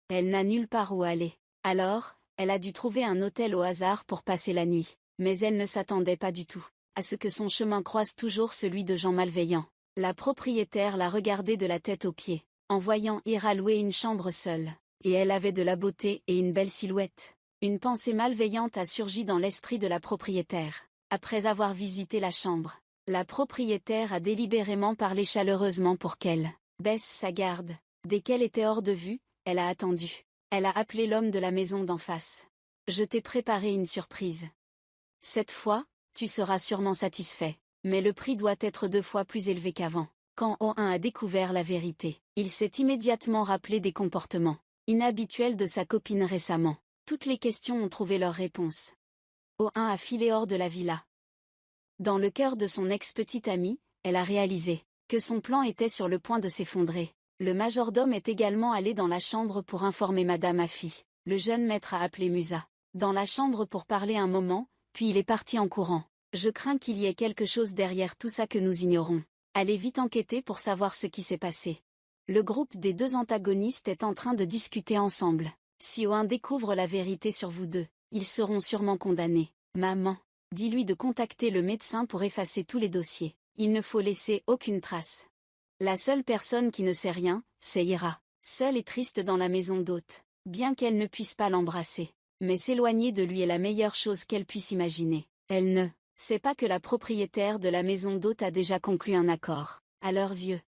Elle n'a nulle part où aller. Alors, elle a dû trouver un hôtel au hasard pour passer la nuit. Mais elle ne s'attendait pas du tout à ce que son chemin croise toujours celui de gens malveillants. La propriétaire l'a regardée de la tête aux pieds, en voyant Ira louer une chambre seule. Et elle avait de la beauté et une belle silhouette. Une pensée malveillante a surgi dans l'esprit de la propriétaire. Après avoir visité la chambre, La propriétaire a délibérément parlé chaleureusement pour qu'elle baisse sa garde. Dès qu'elle était hors de vue, elle a attendu. Elle a appelé l'homme de la maison d'en face. Je t'ai préparé une surprise. Cette fois, tu seras sûrement satisfait. Mais le prix doit être 2 fois plus élevé qu'avant. Quand O1 a découvert la vérité, il s'est immédiatement rappelé des comportements inhabituels de sa copine récemment. Toutes les questions ont trouvé leur réponse. O1 a filé hors de la villa. Dans le cœur de son ex-petite amie, elle a réalisé que son plan était sur le point de s'effondrer. Le majordome est également allé dans la chambre pour informer Madame Afi. Le jeune maître a appelé Musa dans la chambre pour parler un moment, puis il est parti en courant. Je crains qu'il y ait quelque chose derrière tout ça que nous ignorons. Allez vite enquêter pour savoir ce qui s'est passé. Le groupe des 2 antagonistes est en train de discuter ensemble. Si O1 découvre la vérité sur vous deux, ils seront sûrement condamnés. Maman, dis-lui de contacter le médecin pour effacer tous les dossiers. Il ne faut laisser aucune trace. La seule personne qui ne sait rien, c'est Ira. Seule et triste dans la maison d'hôte. Bien qu'elle ne puisse pas l'embrasser. Mais s'éloigner de lui est la meilleure chose qu'elle puisse imaginer. Elle ne sait pas que la propriétaire de la maison d'hôte a déjà conclu un accord. À leurs yeux,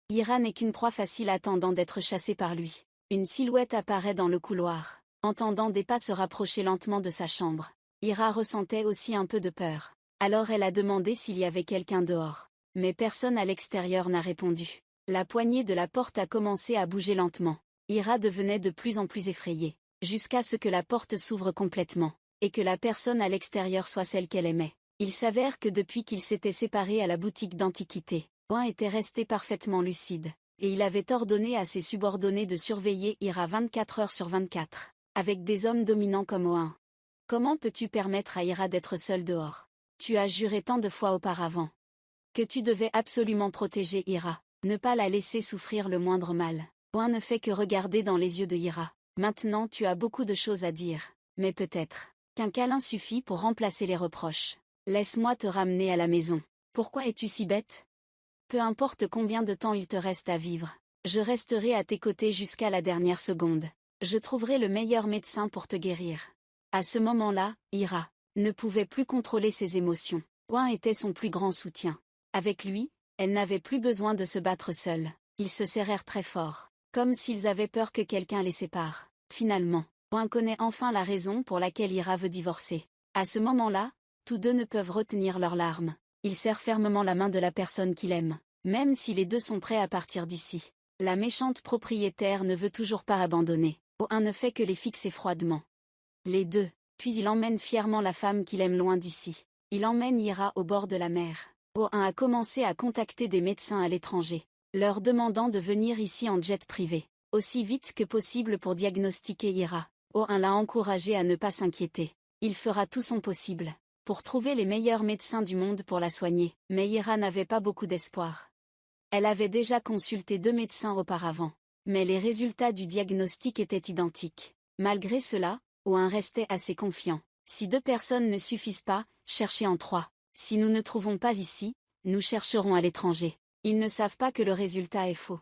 Ira n'est qu'une proie facile attendant d'être chassée par lui. Une silhouette apparaît dans le couloir. Entendant des pas se rapprocher lentement de sa chambre, Ira ressentait aussi un peu de peur. Alors elle a demandé s'il y avait quelqu'un dehors. Mais personne à l'extérieur n'a répondu. La poignée de la porte a commencé à bouger lentement. Ira devenait de plus en plus effrayée, jusqu'à ce que la porte s'ouvre complètement, et que la personne à l'extérieur soit celle qu'elle aimait. Il s'avère que depuis qu'ils s'étaient séparés à la boutique d'antiquité, O1 était resté parfaitement lucide, et il avait ordonné à ses subordonnés de surveiller Ira 24 heures sur 24, avec des hommes dominants comme O1. Comment peux-tu permettre à Ira d'être seule dehors? Tu as juré tant de fois auparavant que tu devais absolument protéger Ira, ne pas la laisser souffrir le moindre mal. O1 ne fait que regarder dans les yeux de Ira. Maintenant tu as beaucoup de choses à dire, mais peut-être qu'un câlin suffit pour remplacer les reproches. Laisse-moi te ramener à la maison. Pourquoi es-tu si bête? Peu importe combien de temps il te reste à vivre, je resterai à tes côtés jusqu'à la dernière seconde. Je trouverai le meilleur médecin pour te guérir. À ce moment-là, Ira ne pouvait plus contrôler ses émotions. O1 était son plus grand soutien. Avec lui, elle n'avait plus besoin de se battre seule. Ils se serrèrent très fort, comme s'ils avaient peur que quelqu'un les sépare. Finalement, O1 connaît enfin la raison pour laquelle Ira veut divorcer. À ce moment-là, tous deux ne peuvent retenir leurs larmes. Il serre fermement la main de la personne qu'il aime, même si les deux sont prêts à partir d'ici. La méchante propriétaire ne veut toujours pas abandonner. O1 ne fait que les fixer froidement. Les deux, puis il emmène fièrement la femme qu'il aime loin d'ici. Il emmène Ira au bord de la mer. O1 a commencé à contacter des médecins à l'étranger, leur demandant de venir ici en jet privé, aussi vite que possible pour diagnostiquer Ira. O1 l'a encouragé à ne pas s'inquiéter. Il fera tout son possible pour trouver les meilleurs médecins du monde pour la soigner. Mais Ira n'avait pas beaucoup d'espoir. Elle avait déjà consulté 2 médecins auparavant, mais les résultats du diagnostic étaient identiques. Malgré cela, O1 restait assez confiant. Si 2 personnes ne suffisent pas, cherchez en 3. Si nous ne trouvons pas ici, nous chercherons à l'étranger. Ils ne savent pas que le résultat est faux.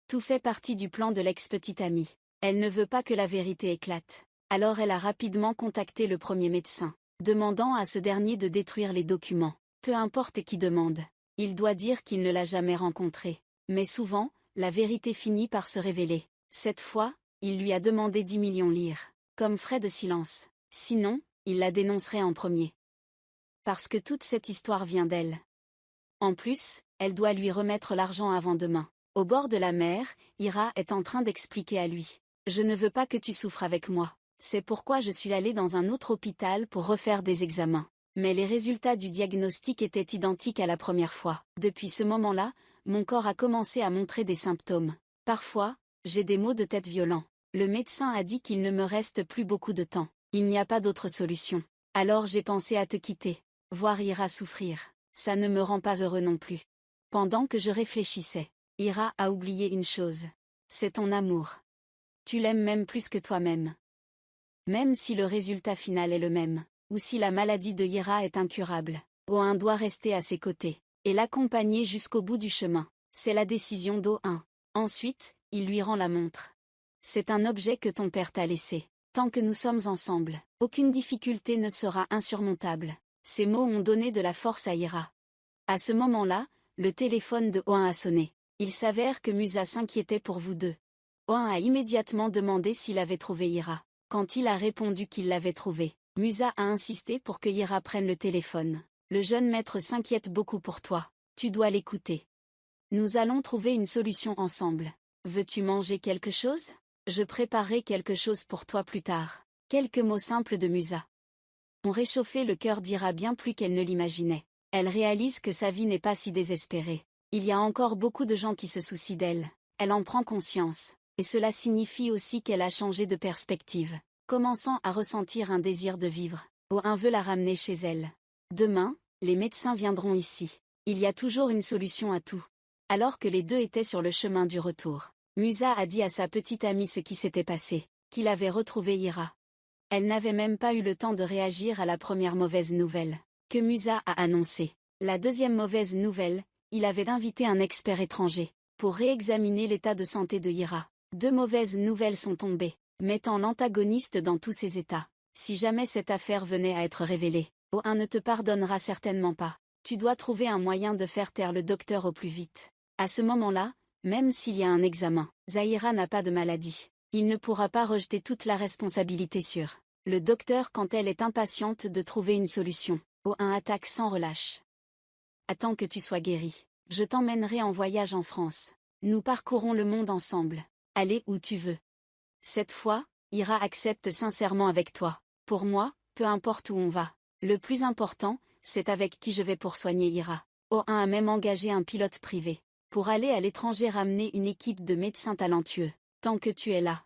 Tout fait partie du plan de l'ex-petite amie. Elle ne veut pas que la vérité éclate. Alors elle a rapidement contacté le premier médecin, demandant à ce dernier de détruire les documents. Peu importe qui demande, il doit dire qu'il ne l'a jamais rencontré. Mais souvent, la vérité finit par se révéler. Cette fois, il lui a demandé 10 millions lire, comme frais de silence. Sinon, il la dénoncerait en premier. Parce que toute cette histoire vient d'elle. En plus, elle doit lui remettre l'argent avant demain. Au bord de la mer, Ira est en train d'expliquer à lui. Je ne veux pas que tu souffres avec moi. C'est pourquoi je suis allée dans un autre hôpital pour refaire des examens. Mais les résultats du diagnostic étaient identiques à la première fois. Depuis ce moment-là, mon corps a commencé à montrer des symptômes. Parfois, j'ai des maux de tête violents. Le médecin a dit qu'il ne me reste plus beaucoup de temps. Il n'y a pas d'autre solution. Alors j'ai pensé à te quitter. Voir Ira souffrir, ça ne me rend pas heureux non plus. Pendant que je réfléchissais, Ira a oublié une chose. C'est ton amour. Tu l'aimes même plus que toi-même. Même si le résultat final est le même, ou si la maladie de Ira est incurable, O1 doit rester à ses côtés, et l'accompagner jusqu'au bout du chemin. C'est la décision d'O1. Ensuite, il lui rend la montre. C'est un objet que ton père t'a laissé. Tant que nous sommes ensemble, aucune difficulté ne sera insurmontable. Ces mots ont donné de la force à Ira. À ce moment-là, le téléphone de Oin a sonné. Il s'avère que Musa s'inquiétait pour vous deux. Oin a immédiatement demandé s'il avait trouvé Ira. Quand il a répondu qu'il l'avait trouvé, Musa a insisté pour que Ira prenne le téléphone. Le jeune maître s'inquiète beaucoup pour toi. Tu dois l'écouter. Nous allons trouver une solution ensemble. Veux-tu manger quelque chose? Je préparerai quelque chose pour toi plus tard. Quelques mots simples de Musa ont réchauffé le cœur d'Ira bien plus qu'elle ne l'imaginait. Elle réalise que sa vie n'est pas si désespérée. Il y a encore beaucoup de gens qui se soucient d'elle. Elle en prend conscience. Et cela signifie aussi qu'elle a changé de perspective, commençant à ressentir un désir de vivre. Oin veut la ramener chez elle. Demain, les médecins viendront ici. Il y a toujours une solution à tout. Alors que les deux étaient sur le chemin du retour, Musa a dit à sa petite amie ce qui s'était passé, qu'il avait retrouvé Ira. Elle n'avait même pas eu le temps de réagir à la première mauvaise nouvelle que Musa a annoncée. La deuxième mauvaise nouvelle, il avait invité un expert étranger pour réexaminer l'état de santé de Ira. Deux mauvaises nouvelles sont tombées, mettant l'antagoniste dans tous ses états. Si jamais cette affaire venait à être révélée, Oin ne te pardonnera certainement pas. Tu dois trouver un moyen de faire taire le docteur au plus vite. À ce moment-là, même s'il y a un examen, Zahira n'a pas de maladie. Il ne pourra pas rejeter toute la responsabilité sur le docteur quand elle est impatiente de trouver une solution. Oin attaque sans relâche. Attends que tu sois guéri. Je t'emmènerai en voyage en France. Nous parcourrons le monde ensemble. Allez où tu veux. Cette fois, Ira accepte sincèrement avec toi. Pour moi, peu importe où on va. Le plus important, c'est avec qui je vais pour soigner Ira. Oin a même engagé un pilote privé pour aller à l'étranger ramener une équipe de médecins talentueux. Tant que tu es là,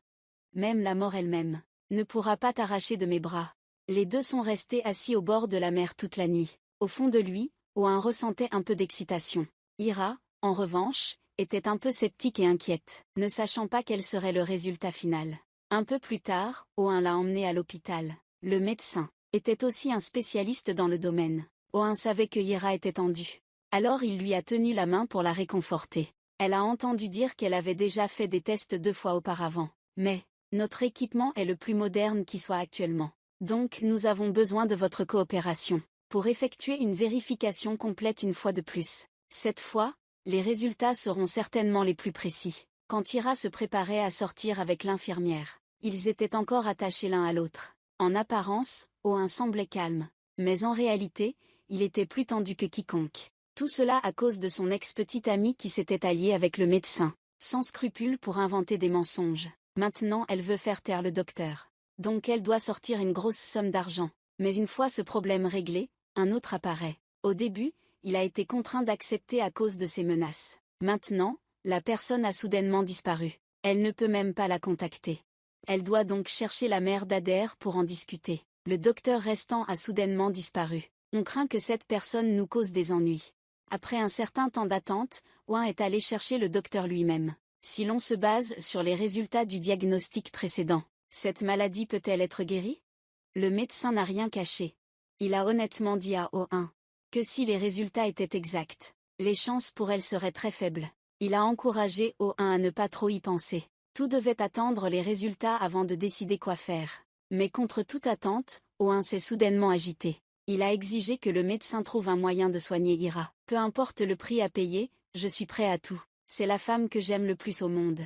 même la mort elle-même ne pourra pas t'arracher de mes bras. Les deux sont restés assis au bord de la mer toute la nuit. Au fond de lui, Oin ressentait un peu d'excitation. Ira, en revanche, était un peu sceptique et inquiète, ne sachant pas quel serait le résultat final. Un peu plus tard, Oin l'a emmené à l'hôpital. Le médecin était aussi un spécialiste dans le domaine. Oin savait que Ira était tendue. Alors il lui a tenu la main pour la réconforter. Elle a entendu dire qu'elle avait déjà fait des tests 2 fois auparavant. Mais, notre équipement est le plus moderne qui soit actuellement. Donc nous avons besoin de votre coopération pour effectuer une vérification complète une fois de plus. Cette fois, les résultats seront certainement les plus précis. Quand Ira se préparait à sortir avec l'infirmière, ils étaient encore attachés l'un à l'autre. En apparence, Oin semblait calme, mais en réalité, il était plus tendu que quiconque. Tout cela à cause de son ex-petite amie qui s'était alliée avec le médecin, sans scrupule pour inventer des mensonges. Maintenant elle veut faire taire le docteur. Donc elle doit sortir une grosse somme d'argent. Mais une fois ce problème réglé, un autre apparaît. Au début, il a été contraint d'accepter à cause de ses menaces. Maintenant, la personne a soudainement disparu. Elle ne peut même pas la contacter. Elle doit donc chercher la mère d'Adair pour en discuter. Le docteur restant a soudainement disparu. On craint que cette personne nous cause des ennuis. Après un certain temps d'attente, Oin est allé chercher le docteur lui-même. Si l'on se base sur les résultats du diagnostic précédent, cette maladie peut-elle être guérie? Le médecin n'a rien caché. Il a honnêtement dit à Oin que si les résultats étaient exacts, les chances pour elle seraient très faibles. Il a encouragé Oin à ne pas trop y penser. Tout devait attendre les résultats avant de décider quoi faire. Mais contre toute attente, Oin s'est soudainement agité. Il a exigé que le médecin trouve un moyen de soigner Ira. Peu importe le prix à payer, je suis prêt à tout. C'est la femme que j'aime le plus au monde.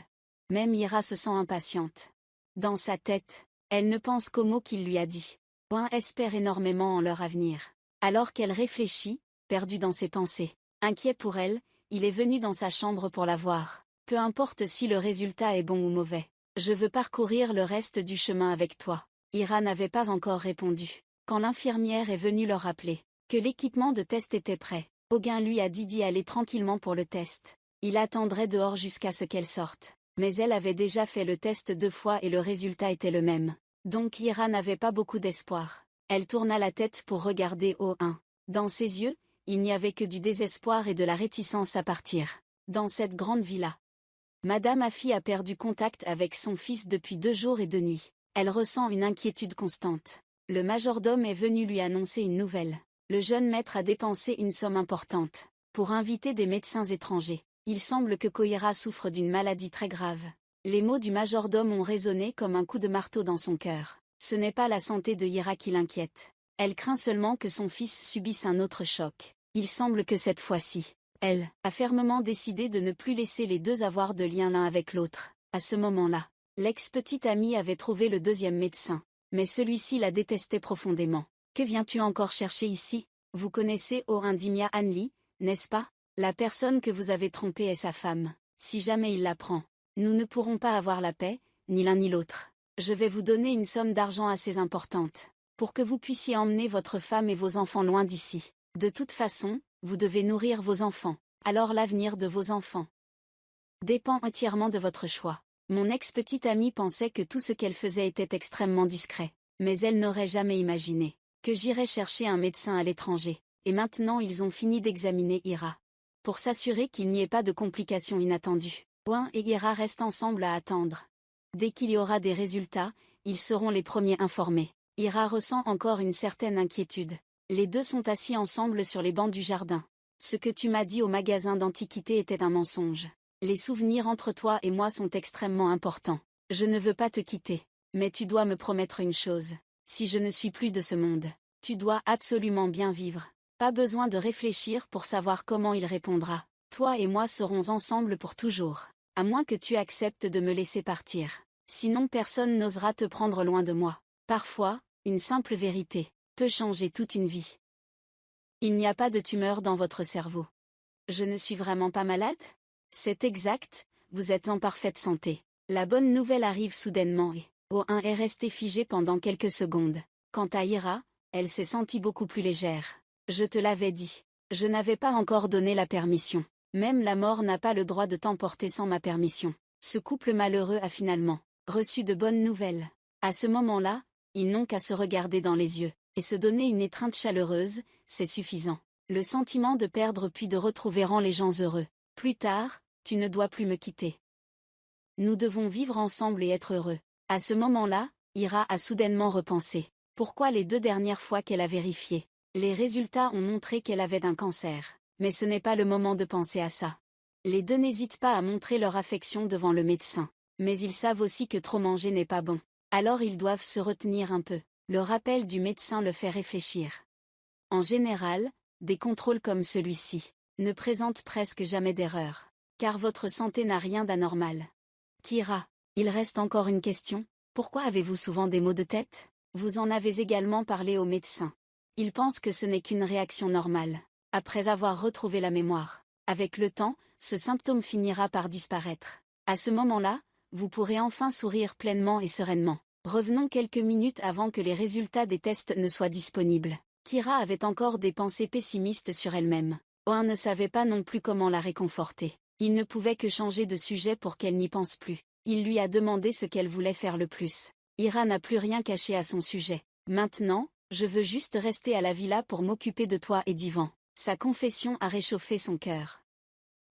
Même Ira se sent impatiente. Dans sa tête, elle ne pense qu'aux mots qu'il lui a dit. Oin espère énormément en leur avenir. Alors qu'elle réfléchit, perdue dans ses pensées, inquiet pour elle, il est venu dans sa chambre pour la voir. Peu importe si le résultat est bon ou mauvais. Je veux parcourir le reste du chemin avec toi. Ira n'avait pas encore répondu. Quand l'infirmière est venue leur rappeler que l'équipement de test était prêt, Oin lui a dit d'y aller tranquillement pour le test. Il attendrait dehors jusqu'à ce qu'elle sorte. Mais elle avait déjà fait le test 2 fois et le résultat était le même. Donc Ira n'avait pas beaucoup d'espoir. Elle tourna la tête pour regarder Oin. Dans ses yeux, il n'y avait que du désespoir et de la réticence à partir. Dans cette grande villa, Madame Afi a perdu contact avec son fils depuis 2 jours et 2 nuits. Elle ressent une inquiétude constante. Le majordome est venu lui annoncer une nouvelle. Le jeune maître a dépensé une somme importante pour inviter des médecins étrangers. Il semble que Koira souffre d'une maladie très grave. Les mots du majordome ont résonné comme un coup de marteau dans son cœur. Ce n'est pas la santé de Ira qui l'inquiète. Elle craint seulement que son fils subisse un autre choc. Il semble que cette fois-ci, elle a fermement décidé de ne plus laisser les deux avoir de lien l'un avec l'autre. À ce moment-là, l'ex-petite amie avait trouvé le deuxième médecin, mais celui-ci la détestait profondément. « Que viens-tu encore chercher ici? Vous connaissez Orindimia Hanli, n'est-ce pas? La personne que vous avez trompée est sa femme. Si jamais il l'apprend, nous ne pourrons pas avoir la paix, ni l'un ni l'autre. Je vais vous donner une somme d'argent assez importante, pour que vous puissiez emmener votre femme et vos enfants loin d'ici. De toute façon, vous devez nourrir vos enfants, alors l'avenir de vos enfants dépend entièrement de votre choix. » Mon ex-petite amie pensait que tout ce qu'elle faisait était extrêmement discret, mais elle n'aurait jamais imaginé que j'irais chercher un médecin à l'étranger. Et maintenant ils ont fini d'examiner Ira, pour s'assurer qu'il n'y ait pas de complications inattendues. Owen et Ira restent ensemble à attendre. Dès qu'il y aura des résultats, ils seront les premiers informés. Ira ressent encore une certaine inquiétude. Les deux sont assis ensemble sur les bancs du jardin. Ce que tu m'as dit au magasin d'antiquités était un mensonge. Les souvenirs entre toi et moi sont extrêmement importants. Je ne veux pas te quitter, mais tu dois me promettre une chose. Si je ne suis plus de ce monde, tu dois absolument bien vivre. Pas besoin de réfléchir pour savoir comment il répondra. Toi et moi serons ensemble pour toujours. À moins que tu acceptes de me laisser partir. Sinon personne n'osera te prendre loin de moi. Parfois, une simple vérité peut changer toute une vie. Il n'y a pas de tumeur dans votre cerveau. Je ne suis vraiment pas malade? C'est exact, vous êtes en parfaite santé. La bonne nouvelle arrive soudainement et Owen est resté figé pendant quelques secondes. Quant à Ira, elle s'est sentie beaucoup plus légère. Je te l'avais dit. Je n'avais pas encore donné la permission. Même la mort n'a pas le droit de t'emporter sans ma permission. Ce couple malheureux a finalement reçu de bonnes nouvelles. À ce moment-là, ils n'ont qu'à se regarder dans les yeux et se donner une étreinte chaleureuse, c'est suffisant. Le sentiment de perdre puis de retrouver rend les gens heureux. Plus tard, tu ne dois plus me quitter. Nous devons vivre ensemble et être heureux. À ce moment-là, Ira a soudainement repensé. Pourquoi les 2 dernières fois qu'elle a vérifié, les résultats ont montré qu'elle avait un cancer. Mais ce n'est pas le moment de penser à ça. Les deux n'hésitent pas à montrer leur affection devant le médecin. Mais ils savent aussi que trop manger n'est pas bon. Alors ils doivent se retenir un peu. Le rappel du médecin le fait réfléchir. En général, des contrôles comme celui-ci ne présentent presque jamais d'erreur. Car votre santé n'a rien d'anormal. Kira, il reste encore une question. Pourquoi avez-vous souvent des maux de tête? Vous en avez également parlé au médecin. Il pense que ce n'est qu'une réaction normale. Après avoir retrouvé la mémoire, avec le temps, ce symptôme finira par disparaître. À ce moment-là, vous pourrez enfin sourire pleinement et sereinement. Revenons quelques minutes avant que les résultats des tests ne soient disponibles. Kira avait encore des pensées pessimistes sur elle-même. Owen ne savait pas non plus comment la réconforter. Il ne pouvait que changer de sujet pour qu'elle n'y pense plus. Il lui a demandé ce qu'elle voulait faire le plus. Ira n'a plus rien caché à son sujet. Maintenant, je veux juste rester à la villa pour m'occuper de toi et d'Ivan. Sa confession a réchauffé son cœur.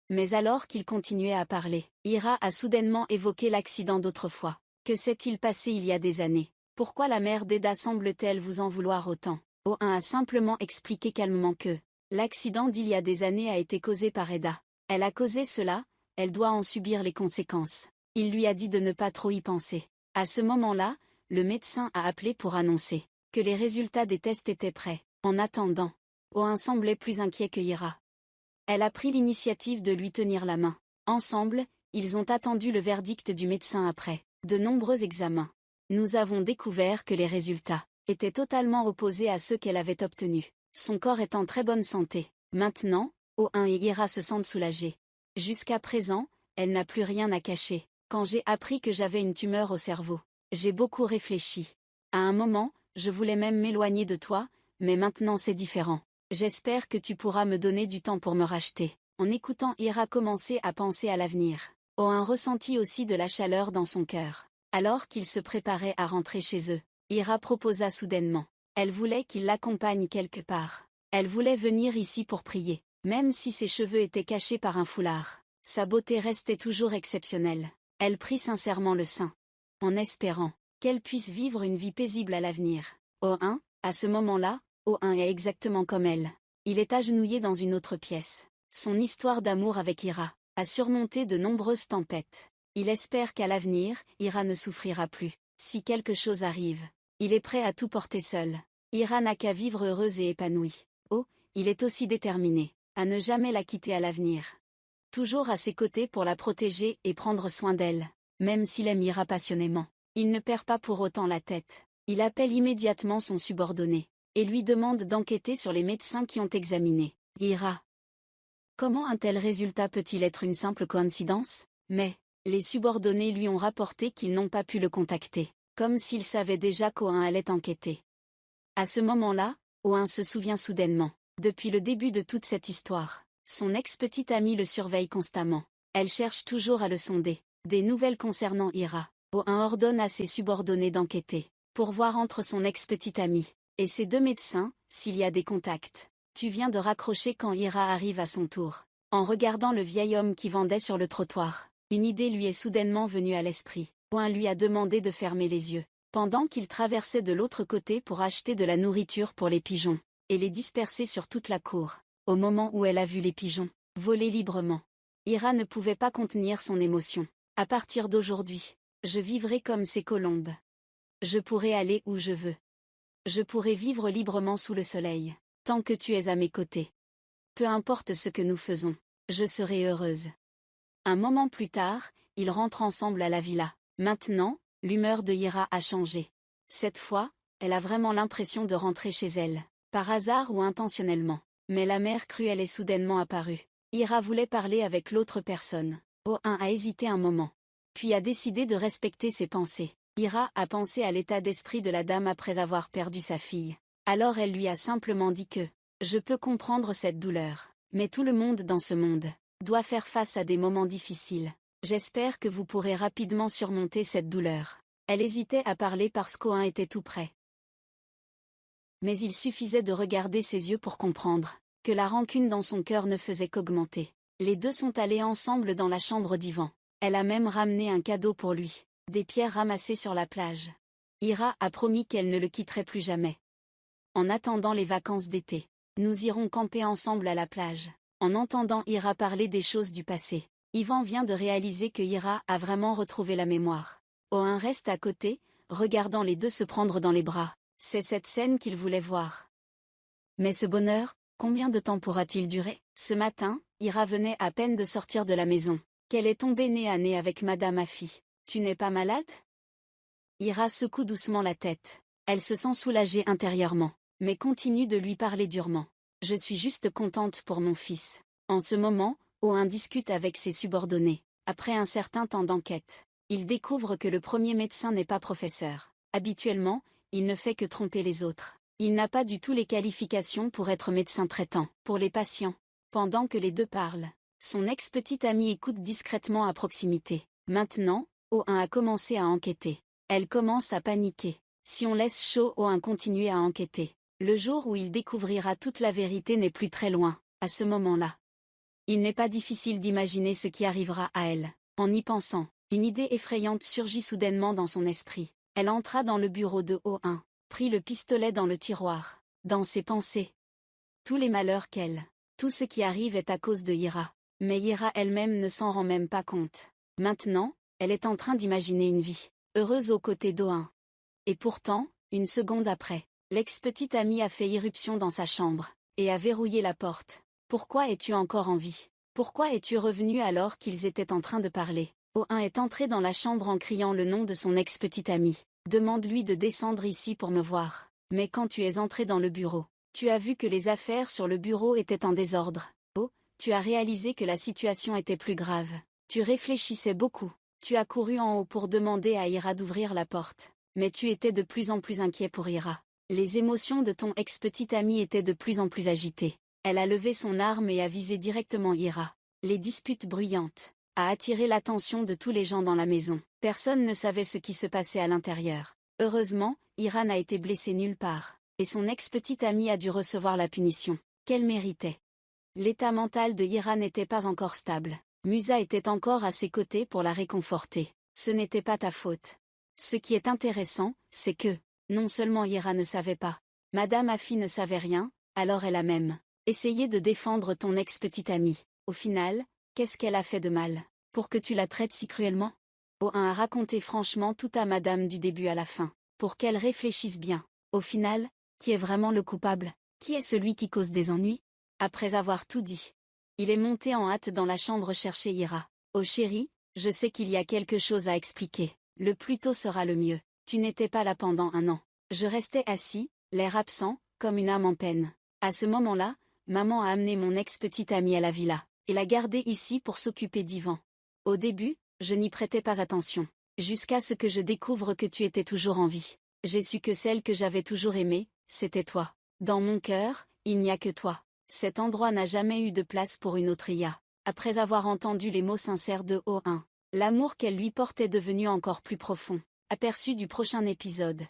Mais alors qu'il continuait à parler, Ira a soudainement évoqué l'accident d'autrefois. Que s'est-il passé il y a des années? Pourquoi la mère d'Eda semble-t-elle vous en vouloir autant? Owen a simplement expliqué calmement que l'accident d'il y a des années a été causé par Eda. Elle a causé cela, elle doit en subir les conséquences. Il lui a dit de ne pas trop y penser. À ce moment-là, le médecin a appelé pour annoncer que les résultats des tests étaient prêts. En attendant, Owen semblait plus inquiet que Ira. Elle a pris l'initiative de lui tenir la main. Ensemble, ils ont attendu le verdict du médecin après de nombreux examens. Nous avons découvert que les résultats étaient totalement opposés à ceux qu'elle avait obtenus. Son corps est en très bonne santé. Maintenant, Owen et Ira se sentent soulagés. Jusqu'à présent, elle n'a plus rien à cacher. Quand j'ai appris que j'avais une tumeur au cerveau, j'ai beaucoup réfléchi. À un moment, je voulais même m'éloigner de toi, mais maintenant c'est différent. J'espère que tu pourras me donner du temps pour me racheter. En écoutant Ira commencer à penser à l'avenir, Owen ressentit aussi de la chaleur dans son cœur. Alors qu'ils se préparaient à rentrer chez eux, Ira proposa soudainement. Elle voulait qu'il l'accompagne quelque part. Elle voulait venir ici pour prier. Même si ses cheveux étaient cachés par un foulard, sa beauté restait toujours exceptionnelle. Elle prit sincèrement le sein, en espérant qu'elle puisse vivre une vie paisible à l'avenir. Owen, à ce moment-là, Owen est exactement comme elle. Il est agenouillé dans une autre pièce. Son histoire d'amour avec Ira a surmonté de nombreuses tempêtes. Il espère qu'à l'avenir, Ira ne souffrira plus. Si quelque chose arrive, il est prêt à tout porter seul. Ira n'a qu'à vivre heureuse et épanouie. Oh, il est aussi déterminé à ne jamais la quitter à l'avenir. Toujours à ses côtés pour la protéger et prendre soin d'elle, même s'il aime Ira passionnément. Il ne perd pas pour autant la tête. Il appelle immédiatement son subordonné et lui demande d'enquêter sur les médecins qui ont examiné Ira. Comment un tel résultat peut-il être une simple coïncidence? Mais les subordonnés lui ont rapporté qu'ils n'ont pas pu le contacter, comme s'ils savaient déjà qu'Oin allait enquêter. À ce moment-là, Oin se souvient soudainement. Depuis le début de toute cette histoire, son ex-petite amie le surveille constamment. Elle cherche toujours à le sonder. Des nouvelles concernant Ira. Oin ordonne à ses subordonnés d'enquêter, pour voir entre son ex-petite amie et ses 2 médecins, s'il y a des contacts. Tu viens de raccrocher quand Ira arrive à son tour. En regardant le vieil homme qui vendait sur le trottoir, une idée lui est soudainement venue à l'esprit. Oin lui a demandé de fermer les yeux, pendant qu'il traversait de l'autre côté pour acheter de la nourriture pour les pigeons, et les disperser sur toute la cour. Au moment où elle a vu les pigeons voler librement, Ira ne pouvait pas contenir son émotion. À partir d'aujourd'hui, je vivrai comme ces colombes. Je pourrai aller où je veux. Je pourrai vivre librement sous le soleil, tant que tu es à mes côtés. Peu importe ce que nous faisons, je serai heureuse. Un moment plus tard, ils rentrent ensemble à la villa. Maintenant, l'humeur de Ira a changé. Cette fois, elle a vraiment l'impression de rentrer chez elle, par hasard ou intentionnellement. Mais la mère cruelle est soudainement apparue. Ira voulait parler avec l'autre personne. Oin a hésité un moment, puis a décidé de respecter ses pensées. Ira a pensé à l'état d'esprit de la dame après avoir perdu sa fille. Alors elle lui a simplement dit que « Je peux comprendre cette douleur, mais tout le monde dans ce monde doit faire face à des moments difficiles. J'espère que vous pourrez rapidement surmonter cette douleur. » Elle hésitait à parler parce qu'Oin était tout près. Mais il suffisait de regarder ses yeux pour comprendre que la rancune dans son cœur ne faisait qu'augmenter. Les 2 sont allés ensemble dans la chambre d'Ivan. Elle a même ramené un cadeau pour lui, des pierres ramassées sur la plage. Ira a promis qu'elle ne le quitterait plus jamais. En attendant les vacances d'été, nous irons camper ensemble à la plage. En entendant Ira parler des choses du passé, Ivan vient de réaliser que Ira a vraiment retrouvé la mémoire. Oin reste à côté, regardant les 2 se prendre dans les bras. C'est cette scène qu'il voulait voir. Mais ce bonheur, combien de temps pourra-t-il durer? Ce matin, Ira venait à peine de sortir de la maison, qu'elle est tombée nez à nez avec Madame Afi. Tu n'es pas malade? Ira secoue doucement la tête. Elle se sent soulagée intérieurement, mais continue de lui parler durement. Je suis juste contente pour mon fils. En ce moment, Oin discute avec ses subordonnés. Après un certain temps d'enquête, il découvre que le premier médecin n'est pas professeur. Habituellement, il ne fait que tromper les autres. Il n'a pas du tout les qualifications pour être médecin traitant. Pour les patients, pendant que les 2 parlent, son ex-petite amie écoute discrètement à proximité. Maintenant, Oin a commencé à enquêter. Elle commence à paniquer. Si on laisse Cho Oin continuer à enquêter, le jour où il découvrira toute la vérité n'est plus très loin. À ce moment-là, il n'est pas difficile d'imaginer ce qui arrivera à elle. En y pensant, une idée effrayante surgit soudainement dans son esprit. Elle entra dans le bureau de Oin, prit le pistolet dans le tiroir. Dans ses pensées, tous les malheurs tout ce qui arrive est à cause de Ira. Mais Ira elle-même ne s'en rend même pas compte. Maintenant, elle est en train d'imaginer une vie heureuse aux côtés d'Oin. Et pourtant, une seconde après, l'ex-petite amie a fait irruption dans sa chambre, et a verrouillé la porte. Pourquoi es-tu encore en vie? Pourquoi es-tu revenu alors qu'ils étaient en train de parler? Oin est entré dans la chambre en criant le nom de son ex-petite amie. Demande-lui de descendre ici pour me voir. Mais quand tu es entré dans le bureau, tu as vu que les affaires sur le bureau étaient en désordre. Oh, tu as réalisé que la situation était plus grave. Tu réfléchissais beaucoup. Tu as couru en haut pour demander à Ira d'ouvrir la porte. Mais tu étais de plus en plus inquiet pour Ira. Les émotions de ton ex-petite amie étaient de plus en plus agitées. Elle a levé son arme et a visé directement Ira. Les disputes bruyantes a attiré l'attention de tous les gens dans la maison. Personne ne savait ce qui se passait à l'intérieur. Heureusement, Ira n'a été blessée nulle part, et son ex-petite amie a dû recevoir la punition qu'elle méritait. L'état mental de Ira n'était pas encore stable. Musa était encore à ses côtés pour la réconforter. Ce n'était pas ta faute. Ce qui est intéressant, c'est que, non seulement Ira ne savait pas, Madame Afi ne savait rien, alors elle a même essayé de défendre ton ex-petite amie. Au final, qu'est-ce qu'elle a fait de mal, pour que tu la traites si cruellement? Oin a raconté franchement tout à Madame du début à la fin, pour qu'elle réfléchisse bien. Au final, qui est vraiment le coupable? Qui est celui qui cause des ennuis? Après avoir tout dit, il est monté en hâte dans la chambre chercher Ira. Oh chérie, je sais qu'il y a quelque chose à expliquer. Le plus tôt sera le mieux. Tu n'étais pas là pendant un an. Je restais assis, l'air absent, comme une âme en peine. À ce moment-là, maman a amené mon ex-petite amie à la villa, et l'a gardée ici pour s'occuper d'Ivan. Au début, je n'y prêtais pas attention, jusqu'à ce que je découvre que tu étais toujours en vie. J'ai su que celle que j'avais toujours aimée, c'était toi. Dans mon cœur, il n'y a que toi. Cet endroit n'a jamais eu de place pour une autre Ia. Après avoir entendu les mots sincères de O1, l'amour qu'elle lui portait devenu encore plus profond. Aperçu du prochain épisode.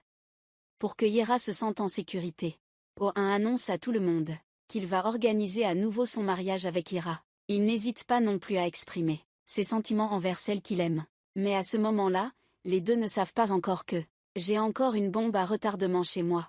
Pour que Ira se sente en sécurité, O1 annonce à tout le monde qu'il va organiser à nouveau son mariage avec Ira. Il n'hésite pas non plus à exprimer ses sentiments envers celle qu'il aime. Mais à ce moment-là, les deux ne savent pas encore que j'ai encore une bombe à retardement chez moi.